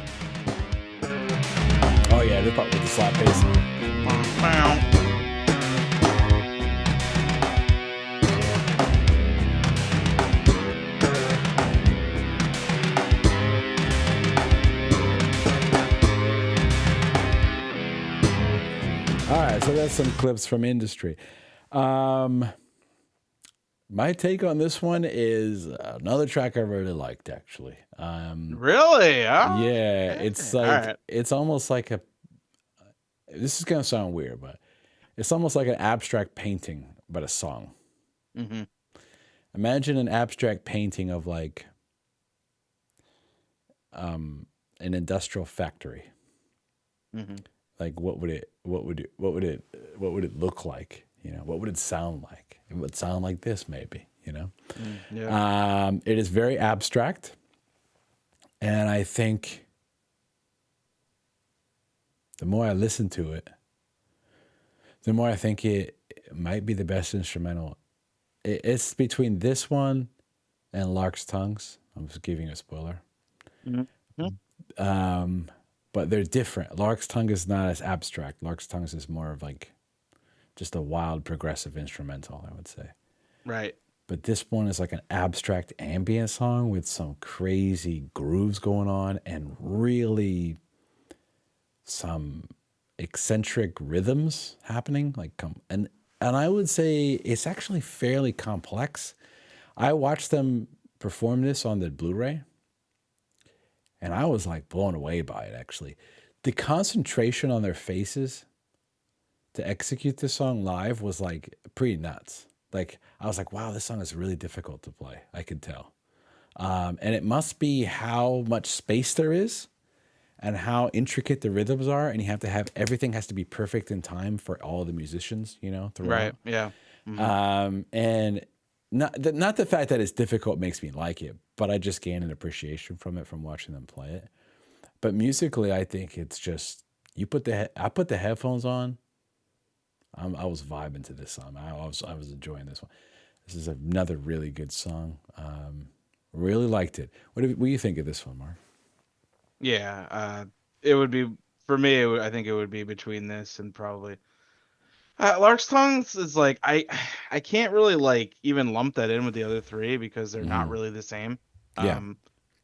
Oh, yeah, the part with the slap bass. All right, so that's some clips from Industry. My take on this one is another track I really liked, actually. Really? Huh? Yeah, it's All like right. it's almost like a. This is gonna sound weird, but it's almost like an abstract painting, but a song. Mm-hmm. Imagine an abstract painting of like an industrial factory. Mm-hmm. Like what would it look like? You know, what would it sound like? It would sound like this, maybe. You know. Yeah. It is very abstract, and I think the more I listen to it, the more I think it might be the best instrumental. It's between this one and Larks' Tongues. I'm just giving you a spoiler. Mm-hmm. But they're different. Lark's Tongue is not as abstract. Lark's Tongues is more of like just a wild progressive instrumental, I would say. Right. But this one is like an abstract ambient song with some crazy grooves going on and really some eccentric rhythms happening. And I would say it's actually fairly complex. I watched them perform this on the Blu-ray, and I was like blown away by it, actually. The concentration on their faces to execute this song live was like pretty nuts. Like, I was like, wow, this song is really difficult to play. I could tell. And it must be how much space there is and how intricate the rhythms are, and you have to have everything has to be perfect in time for all the musicians, Right. throughout. Yeah. And not the fact that it's difficult makes me like it, but I just gain an appreciation from it from watching them play it. But musically, I think it's just I put the headphones on. I was vibing to this song. I was enjoying this one. This is another really good song. Really liked it. What do you think of this one, Mark? Yeah. It would be for me. I think it would be between this and probably Lark's Tongues is like I can't really like even lump that in with the other three because they're not really the same. Yeah.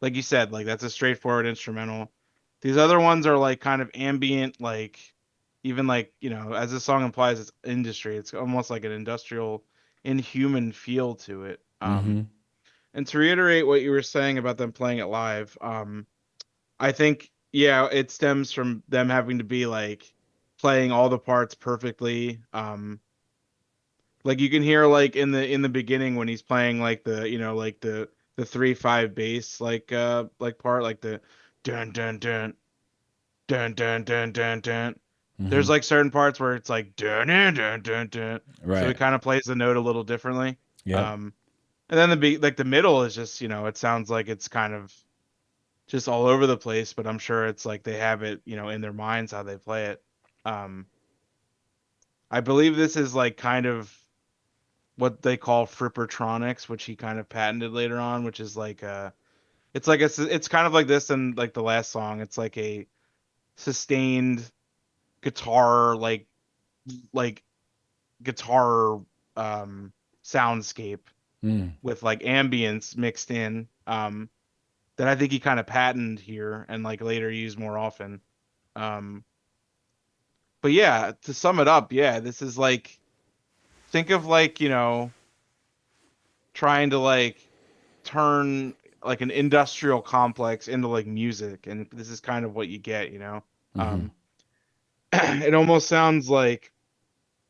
Like you said, like that's a straightforward instrumental. These other ones are like kind of ambient, like even like as the song implies, it's industry. It's almost like an industrial, inhuman feel to it. And to reiterate what you were saying about them playing it live, I think yeah, it stems from them having to be like playing all the parts perfectly. Like you can hear like in the beginning when he's playing like like the 3/5 bass like part like the dun dun dun dun dun dun dun dun. There's like certain parts where it's like dun dun dun dun dun. So he Right. kind of plays the note a little differently. Yep. And then like the middle is just it sounds like it's kind of just all over the place, but I'm sure it's like they have it in their minds how they play it. Um, I believe this is like kind of what they call frippertronics, which he kind of patented later on, which is like it's kind of like this and like the last song. It's like a sustained guitar like guitar soundscape with like ambience mixed in that I think he kind of patented here and like later used more often. Um, but yeah, to sum it up, yeah, this is like think of like trying to like turn like an industrial complex into like music, and this is kind of what you get. It almost sounds like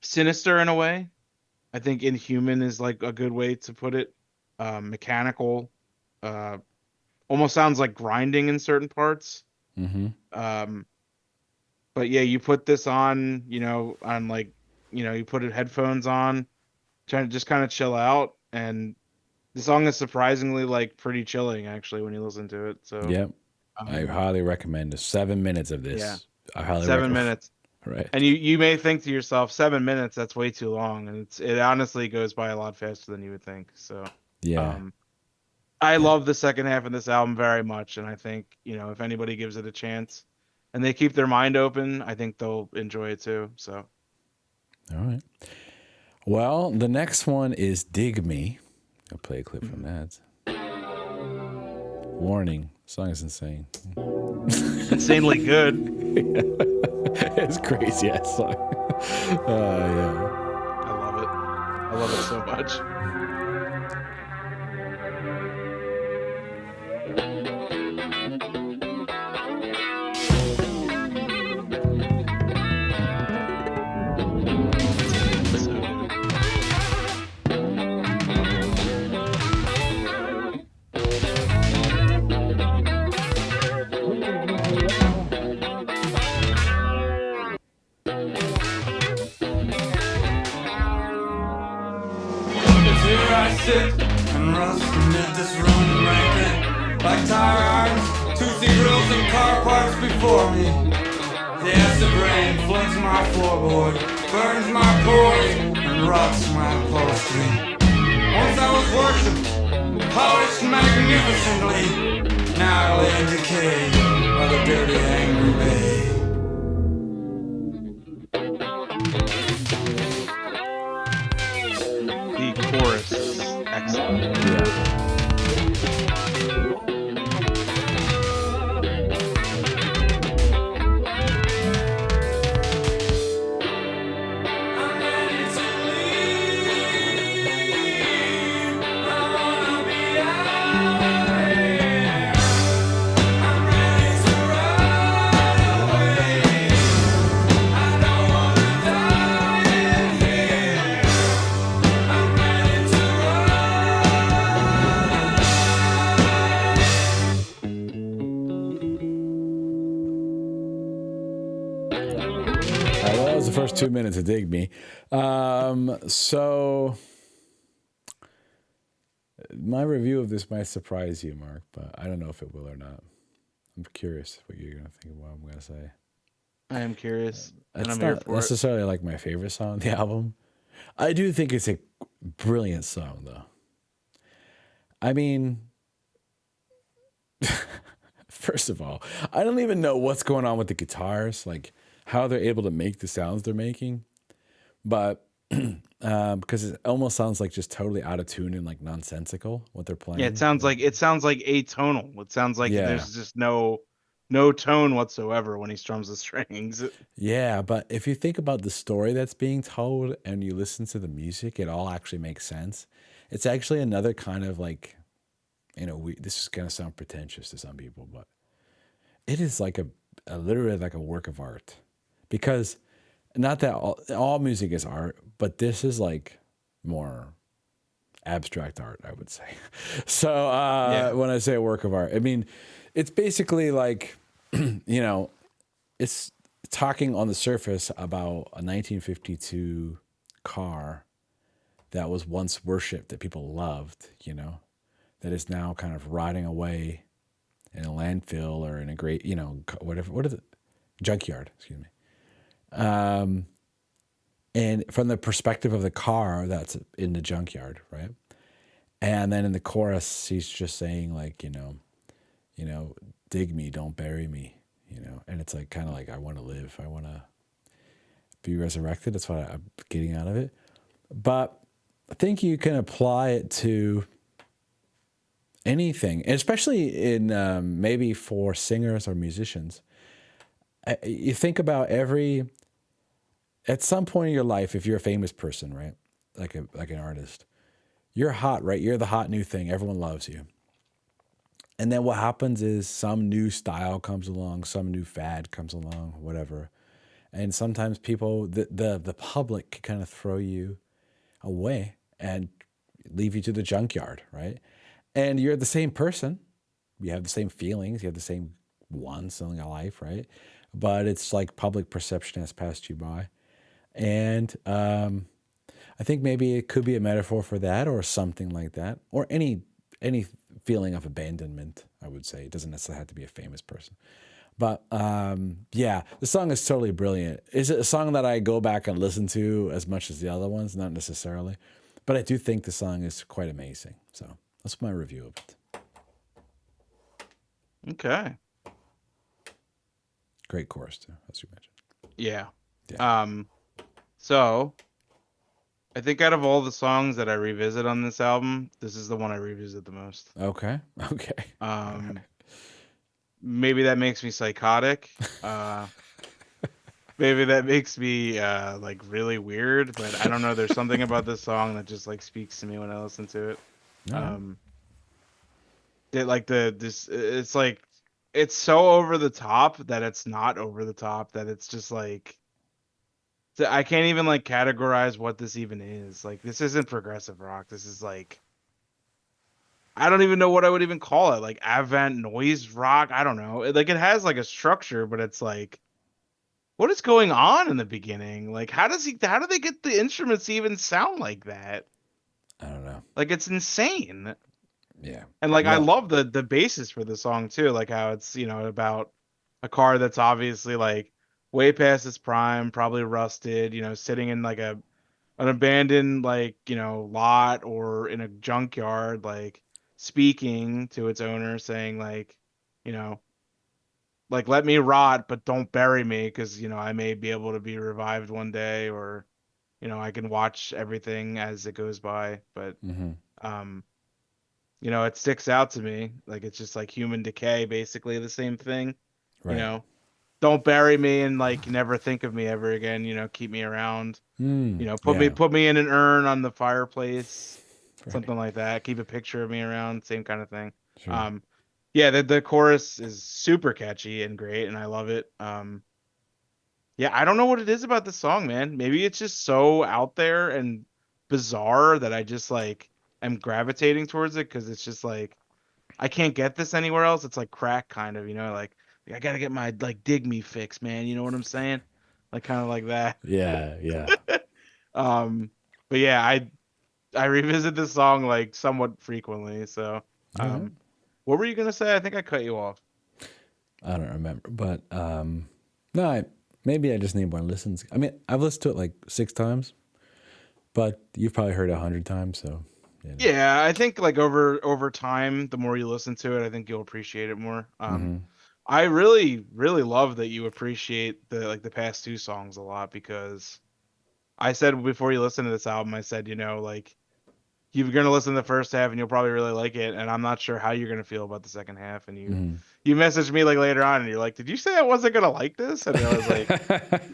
sinister in a way. I think inhuman is like a good way to put it. Mechanical, uh, almost sounds like grinding in certain parts. Um, but yeah, you put this on, on like, you put it headphones on, trying to just kind of chill out, and the song is surprisingly like pretty chilling actually when you listen to it. So Yep. I highly recommend the 7 minutes of this. yeah, I highly 7 minutes. Right. And you may think to yourself, 7 minutes, that's way too long, and it honestly goes by a lot faster than you would think. So Yeah. I love the second half of this album very much, and I think if anybody gives it a chance, and they keep their mind open, I think they'll enjoy it too. So All right. Well, the next one is Dig Me. I'll play a clip from that. Warning. Song is insane. insanely good. It's crazy ass song. Yeah. I love it so much. Here I sit and rust amid this ruined ranking. Like tire irons, toothy grills and car parts before me. The acid rain floods my floorboard, burns my pores, and rots my upholstery. Once I was worshipped, polished magnificently. Now I lay in decay by the dirty, angry bay. The chorus is excellent. Yeah. I'm ready to leave. I wanna be out here. I'm ready to ride. first 2 minutes of Dig Me. So my review of this might surprise you, Mark, but I don't know if it will or not. I'm curious what you're gonna think of what I'm gonna say. I am curious, and It's I'm here not for it. necessarily like my favorite song on the album. I do think it's a brilliant song, though. I mean, first of all, I don't even know what's going on with the guitars, like how they're able to make the sounds they're making, but because it almost sounds like just totally out of tune and like nonsensical what they're Yeah, playing. it sounds like atonal. It sounds like Yeah, there's just no tone whatsoever when he strums the strings. yeah, but if you think about the story that's being told and you listen to the music, it all actually makes sense. It's actually another kind of like, this is gonna sound pretentious to some people, but it is like a literally like a work of art, because not that all music is art, but this is like more abstract art, I would say. So Yeah. when I say a work of art, I mean it's basically like it's talking on the surface about a 1952 car that was once worshipped, that people loved, that is now kind of rotting away in a landfill or in a great, whatever, what is it? Junkyard, excuse me. And from the perspective of the car that's in the junkyard, right? And then in the chorus, he's just saying like, dig me, don't bury me, and it's like kind of like, I want to live, I want to be resurrected. That's what I'm getting out of it. But I think you can apply it to anything, especially in maybe for singers or musicians. You think about at some point in your life, if you're a famous person, right, like an artist, you're hot, right? You're the hot new thing. Everyone loves you. And then what happens is some new style comes along, some new fad comes along, whatever. And sometimes people, the public, can kind of throw you away and leave you to the junkyard, right? And you're the same person. You have the same feelings. You have the same wants in your life, right? But it's like public perception has passed you by. And I think maybe it could be a metaphor for that, or something like that, or any feeling of abandonment. I would say it doesn't necessarily have to be a famous person, but yeah, the song is totally brilliant. Is it a song that I go back and listen to as much as the other ones? Not necessarily, but I do think the song is quite amazing. So that's my review of it. Okay. Great chorus too, as you mentioned. Yeah. Yeah. So I think out of all the songs that I revisit on this album, this is the one I revisit the most. Okay. Okay. Maybe that makes me psychotic. Maybe that makes me like really weird, but I don't know. There's something about this song that just like speaks to me when I listen to it. All right. It's like it's so over the top that it's not over the top, that it's just like I can't even like categorize what this even is. Like this isn't progressive rock. This is like I don't even know what I would even call it. Like avant noise rock. I don't know. Like it has like a structure, but it's like what is going on in the beginning? Like how do they get the instruments to even sound like that? I don't know. Like it's insane. Yeah. And like I Well. love the basis for the song too, like how it's, about a car that's obviously like way past its prime, probably rusted, sitting in like an abandoned like, lot or in a junkyard, like speaking to its owner saying like, you know, like let me rot but don't bury me because, I may be able to be revived one day, or, I can watch everything as it goes by, but Mm-hmm. um it sticks out to me. Like it's just like human decay, basically the same thing. You Right. know, don't bury me and like never think of me ever again. Keep me around. Put me Yeah. put me in an urn on the fireplace, Right. something like that. Keep a picture of me around, same kind of thing. Sure. Um, yeah, the chorus is super catchy and great, and I love it. Yeah, I don't know what it is about this song, man. Maybe it's just so out there and bizarre that I just like am gravitating towards it because it's just like I can't get this anywhere else. It's like crack kind of, like I gotta get my like dig me fix, man. You know what I'm saying? like kind of like that. Yeah, yeah. Um, but yeah, I revisit this song like somewhat frequently. So, All right. um, what were you gonna say? I think I cut you off. I don't remember, but no, maybe I just need more listens. I mean, I've listened to it like 6 times, but you've probably heard it 100 times, so you know. Yeah, I think like over time, the more you listen to it, I think you'll appreciate it more. I really love that you appreciate the past two songs a lot because I said before you listen to this album, I said, like you're gonna listen to the first half and you'll probably really like it, and I'm not sure how you're gonna feel about the second half. And you messaged me like later on, and you're like, "Did you say I wasn't gonna like this?" And I was like,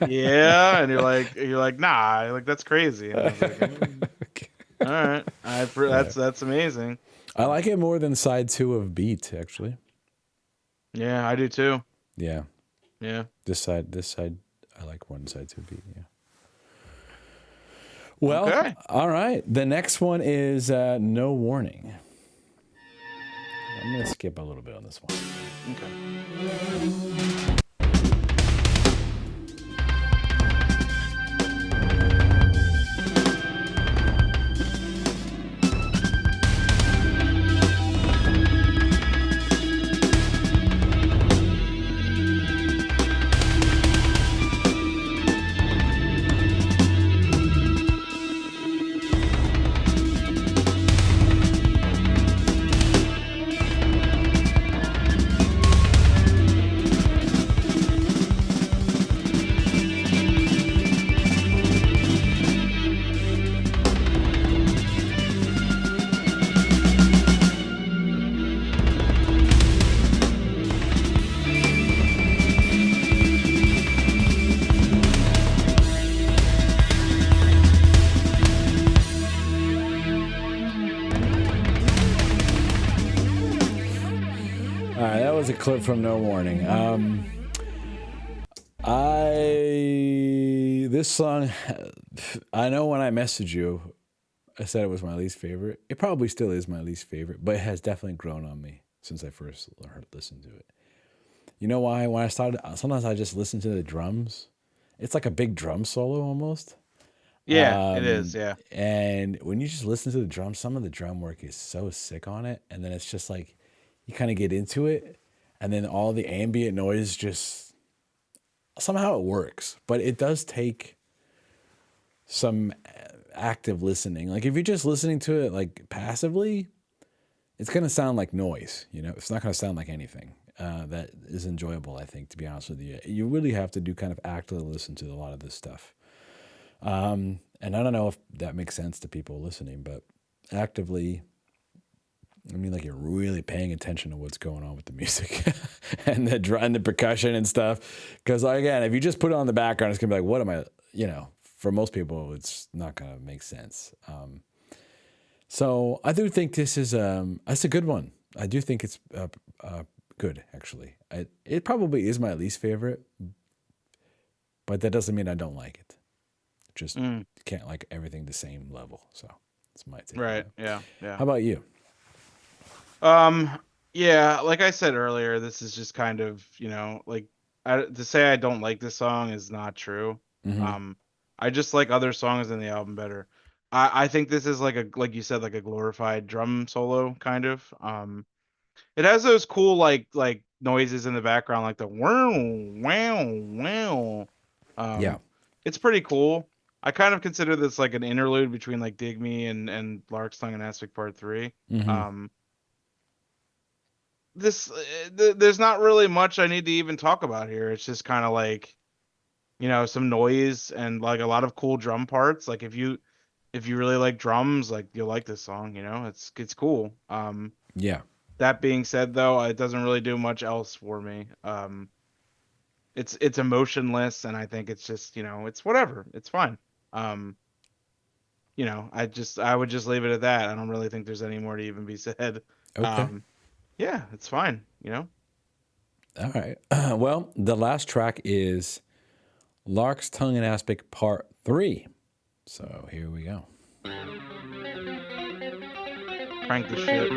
"Yeah," and you're like, "Nah, like that's crazy." And I was like, "All right, Yeah. that's amazing." I like it more than side 2 of Beat, actually. Yeah, I do too. Yeah. Yeah. This side, I like one side 2 Beat, yeah. Well, Okay. all right. The next one is No Warning. I'm going to skip a little bit on this one. Okay. All right, that was a clip from No Warning. This song, I know when I messaged you, I said it was my least favorite. It probably still is my least favorite, but it has definitely grown on me since I first listened to it. You know why? When I started, sometimes I just listen to the drums. It's like a big drum solo almost. Yeah, it is. Yeah. And when you just listen to the drums, some of the drum work is so sick on it. And then it's just like, you kind of get into it. And then all the ambient noise just, somehow it works. But it does take some active listening. Like if you're just listening to it like passively, it's going to sound like noise. It's not going to sound like anything that is enjoyable, I think, to be honest with you. You really have to do kind of actively listen to a lot of this stuff. And I don't know if that makes sense to people listening, but actively, I mean, like you're really paying attention to what's going on with the music and the percussion and stuff. Because again, if you just put it on the background, it's gonna be like, what am I? For most people, it's not gonna make sense. So I do think this is that's a good one. I do think it's good, actually. It probably is my least favorite, but that doesn't mean I don't like it. Just can't like everything the same level. So it's my take. Right. Yeah. Yeah. How about you? Yeah, like I said earlier, this is just kind of, like to say I don't like this song is not true. Um, I just like other songs in the album better. I think this is like you said, like a glorified drum solo kind of. It has those cool like noises in the background, like the wow wow wow. Yeah. It's pretty cool. I kind of consider this like an interlude between like Dig Me and Larks Tongue and Aspic Part 3. There's not really much I need to even talk about here. It's just kind of like, some noise and like a lot of cool drum parts. Like if you really like drums, like you'll like this song, it's cool. Yeah. That being said though, it doesn't really do much else for me. It's emotionless, and I think it's just, it's whatever. It's fine. I would just leave it at that. I don't really think there's any more to even be said. Okay. Yeah, it's fine, All right. Well, the last track is Larks, Tongue, and Aspic Part 3. So here we go. Crank the shit.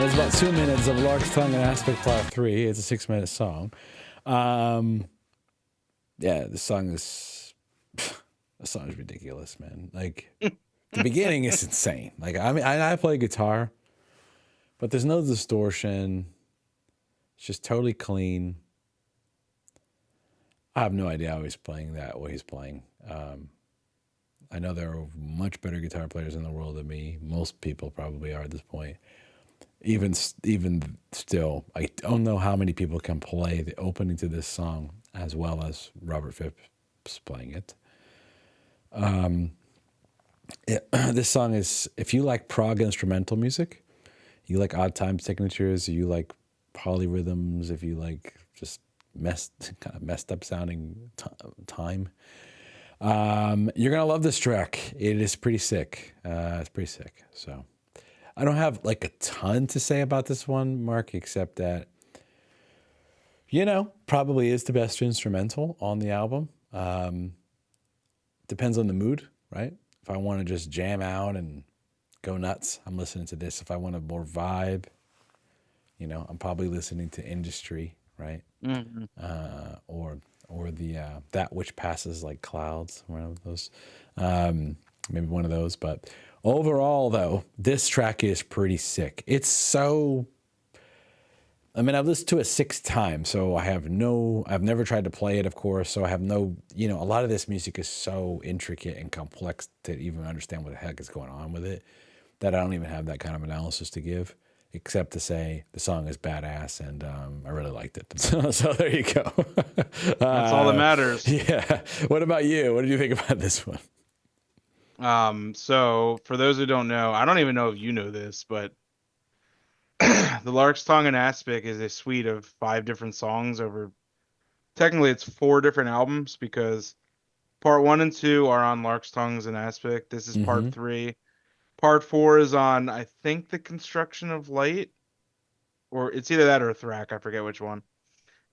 was about 2 minutes of Larks Tongue and Aspic Part 3. It's a 6-minute song. Yeah, the song is ridiculous, man. Like the beginning is insane. Like I mean, I play guitar, but there's no distortion. It's just totally clean. I have no idea how he's playing that, what he's playing. I know there are much better guitar players in the world than me. Most people probably are at this point. Even still, I don't know how many people can play the opening to this song as well as Robert Phipps playing it. This song is, if you like prog instrumental music, you like odd time signatures, you like polyrhythms, if you like just kind of messed up sounding time, you're gonna love this track. It is pretty sick. It's pretty sick. So I don't have like a ton to say about this one, Mark, except that, probably is the best instrumental on the album. Depends on the mood, right? If I want to just jam out and go nuts, I'm listening to this. If I want a more vibe, I'm probably listening to Industry, right? Mhm. Or the That Which Passes Like Clouds, one of those, maybe one of those. But overall, though, this track is pretty sick. It's so. I mean, I've listened to it 6 times, so I've never tried to play it, of course, so I have no, a lot of this music is so intricate and complex to even understand what the heck is going on with it, that I don't even have that kind of analysis to give, except to say the song is badass, and I really liked it. So there you go. That's all that matters. Yeah. What about you? What did you think about this one? So for those who don't know, I don't even know if you know this, but the Lark's Tongue and Aspic is a suite of 5 different songs over. Technically, it's 4 different albums because part 1 and 2 are on Lark's Tongues and Aspic. This is part Mm-hmm. 3. Part 4 is on, I think, The Construction of Light, or it's either that or Thrak. I forget which one.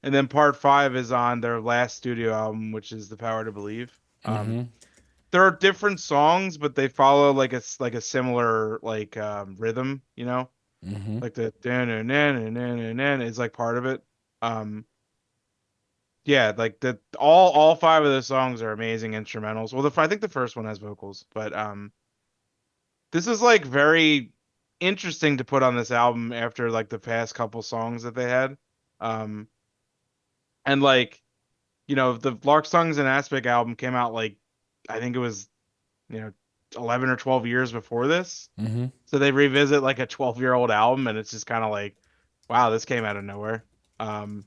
And then part 5 is on their last studio album, which is The Power to Believe. Mm-hmm. There are different songs, but they follow like a similar rhythm, Mm-hmm. like the na is like part of it. Um, yeah, like the all 5 of the songs are amazing instrumentals. Well, I think the first one has vocals, but this is like very interesting to put on this album after like the past couple songs that they had. Um, and the Lark Songs and Aspic album came out like I think it was, you know, 11 or 12 years before this. Mm-hmm. So they revisit like a 12-year-old album and it's just kind of like, wow, this came out of nowhere. Um,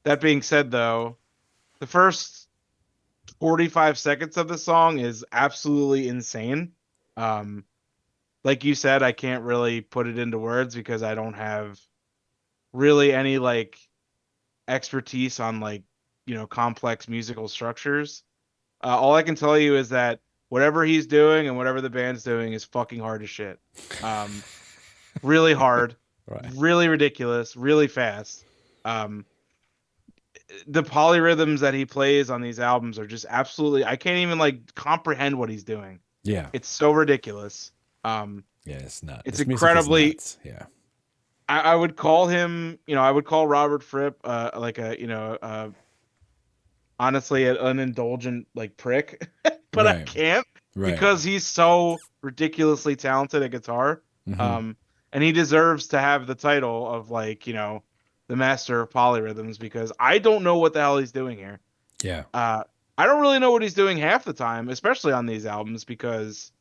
that being said though, the first 45 seconds of the song is absolutely insane. Um, like you said, I can't really put it into words because I don't have really any like expertise on complex musical structures. All I can tell you is that whatever he's doing and whatever the band's doing is fucking hard as shit. Um, really hard, Right. really ridiculous, really fast. Um, the polyrhythms that he plays on these albums are just absolutely, I can't even like comprehend what he's doing. Yeah. It's so ridiculous. Um, Yeah, it's nuts. it's This music is incredibly, nuts. Yeah. I would call him, I would call Robert Fripp honestly an indulgent like prick, but I Right. can't Right. because he's so ridiculously talented at guitar. Mm-hmm. And he deserves to have the title of the master of polyrhythms because I don't know what the hell he's doing here. Yeah. I don't really know what he's doing half the time, especially on these albums because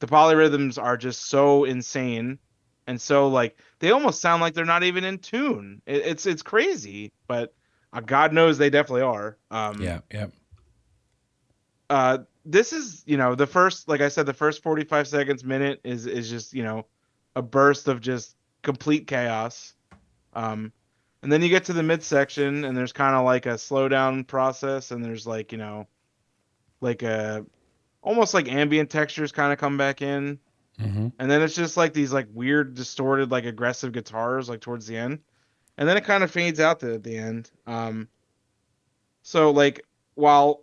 the polyrhythms are just so insane and so like they almost sound like they're not even in tune. It's crazy, but God knows they definitely are. Yeah. Yeah. This is the first, like I said, the first 45 seconds minute is just a burst of just complete chaos. And then you get to the midsection and there's kind of like a slowdown process and there's like a almost like ambient textures kind of come back in. Mm-hmm. And then it's just like these like weird distorted like aggressive guitars like towards the end. And then it kind of fades out at the end. So like while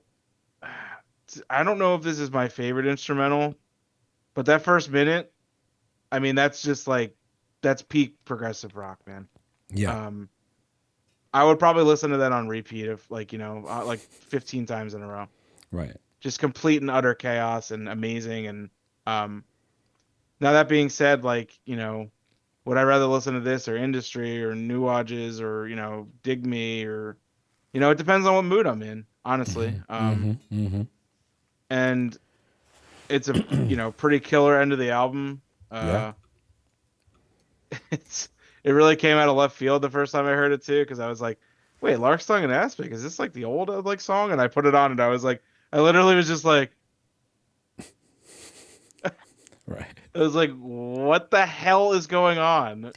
I don't know if this is my favorite instrumental, but that first minute, I mean that's just like that's peak progressive rock, man. Yeah. I would probably listen to that on repeat of like, like 15 times in a row. Right. Just complete and utter chaos and amazing. And um, now that being said, like, would I rather listen to this or Industry or Nuages or, Dig Me or, it depends on what mood I'm in, honestly. And it's a, pretty killer end of the album. Yeah. It's it really came out of left field the first time I heard it too, because I was like, wait, Larks song and Aspic, is this like the old like song? And I put it on and I was like, I literally was just like, Right. I was like, what the hell is going on?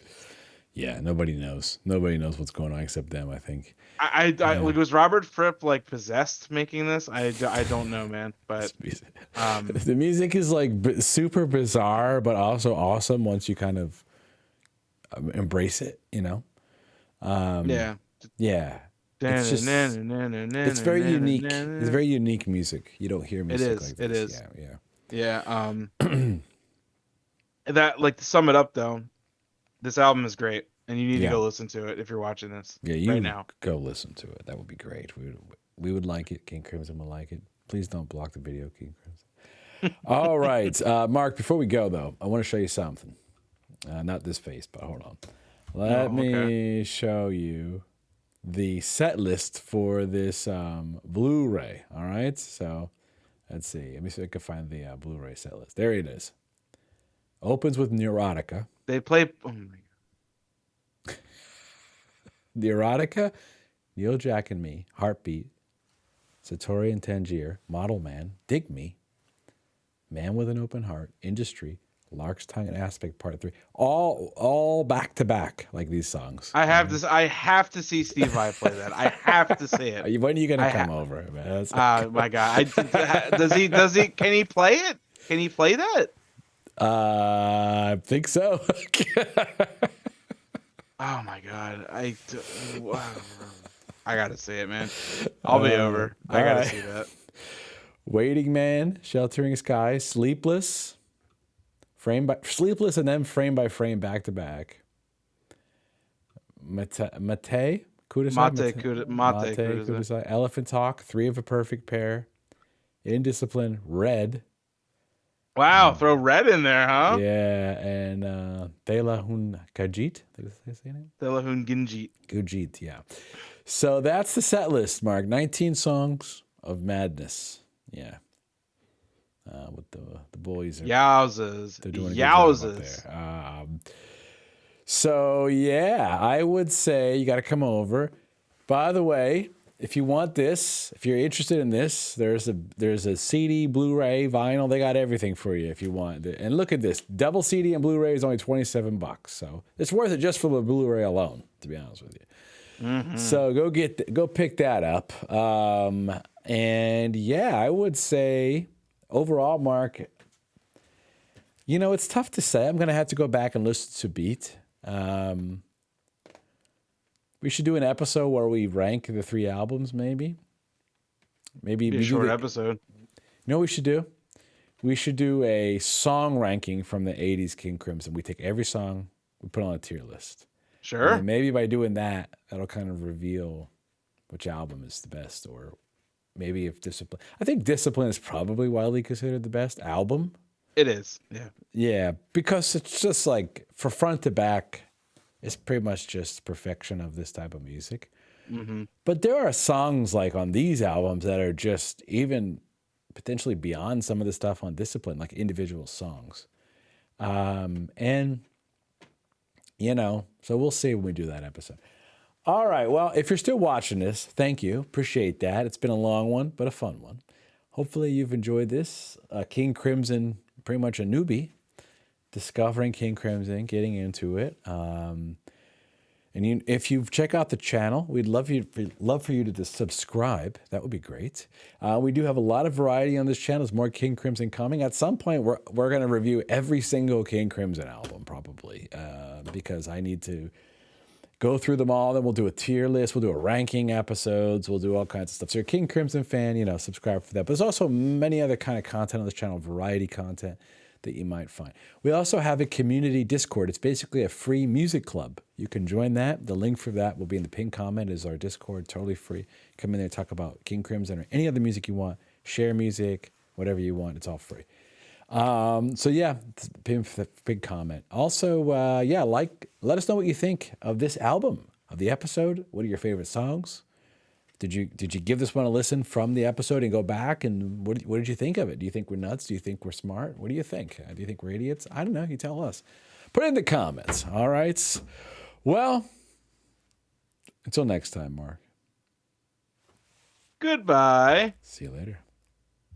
Yeah. Nobody knows. Nobody knows what's going on except them, I think. Like, was Robert Fripp like possessed making this? I don't know, man. But The music is like super bizarre, but also awesome once you kind of embrace it, yeah. Yeah. It's just, it's very unique. It's very unique music. You don't hear music like this. It is. Yeah. Yeah. That, like, to sum it up though, this album is great, and you need to go listen to it if you're watching this. Yeah, you right now. go listen to it. That would be great. We would like it. King Crimson would like it. Please don't block the video, King Crimson. All right, Mark. Before we go though, I want to show you something. Not this face, but hold on. Let me show you the set list for this Blu-ray. All right, so let's see. Let me see if I can find the Blu-ray set list. There it is. Opens with Neurotica. They play. Oh my God. Neurotica, Neil, Jack and Me, Heartbeat, Satori and Tangier, Model Man, Dig Me, Man with an Open Heart, Industry, Lark's Tongue and Aspic Part 3. All back to back, like these songs. I have this. I have to see Steve Vai play that. I have to see it. When are you gonna come over, man? My God. Does he? Can he play it? Can he play that? I think so. Oh my God. I gotta see it, man. I'll be over. I gotta see that. Waiting Man, Sheltering Sky, Sleepless, Sleepless, and then Frame by Frame back to back. Mate Kudasai, Kudasai, Elephant Talk, Three of a Perfect Pair, Indiscipline, Red. Wow, throw Red in there, huh? Yeah, and Telahun Kajit. Did I say name? Telahun Ginjit. Gujit, yeah. So that's the set list, Mark. 19 songs of madness. Yeah. With the boys. Yowzers. They're doing a good job up there. So yeah, I would say you got to come over. By the way, if you want this, if you're interested in this, there's a CD, Blu-ray, vinyl. They got everything for you if you want. And look at this, double CD and Blu-ray is only $27, so it's worth it just for the Blu-ray alone. To be honest with you, so go pick that up. And yeah, I would say overall, Mark, it's tough to say. I'm gonna have to go back and listen to Beat. We should do an episode where we rank the 3 albums, maybe. Maybe a short episode. You know what we should do? We should do a song ranking from the 80s King Crimson. We take every song, we put on a tier list. Sure. And maybe by doing that, that'll kind of reveal which album is the best, or maybe if Discipline. I think Discipline is probably widely considered the best album. It is. Yeah. Yeah, because it's just like for front to back, it's pretty much just perfection of this type of music. But there are songs like on these albums that are just even potentially beyond some of the stuff on Discipline, like individual songs. And, so we'll see when we do that episode. All right. Well, if you're still watching this, thank you. Appreciate that. It's been a long one, but a fun one. Hopefully you've enjoyed this. King Crimson, pretty much a newbie. Discovering King Crimson, getting into it. And if you check out the channel, we'd love for you to subscribe. That would be great. We do have a lot of variety on this channel. There's more King Crimson coming. At some point, we're going to review every single King Crimson album, probably, because I need to go through them all. Then we'll do a tier list. We'll do a ranking episodes. We'll do all kinds of stuff. So you're a King Crimson fan, subscribe for that. But there's also many other kind of content on this channel, variety content that you might find. We also have a community Discord. It's basically a free music club. You can join that. The link for that will be in the pinned comment is our Discord, totally free. Come in there, talk about King Crimson or any other music you want, share music, whatever you want. It's all free. So yeah, big comment. Also, let us know what you think of this album, of the episode. What are your favorite songs? Did you give this one a listen from the episode and go back? And what did you think of it? Do you think we're nuts? Do you think we're smart? What do you think? Do you think we're idiots? I don't know. You tell us. Put it in the comments. All right. Well, until next time, Mark. Goodbye. See you later.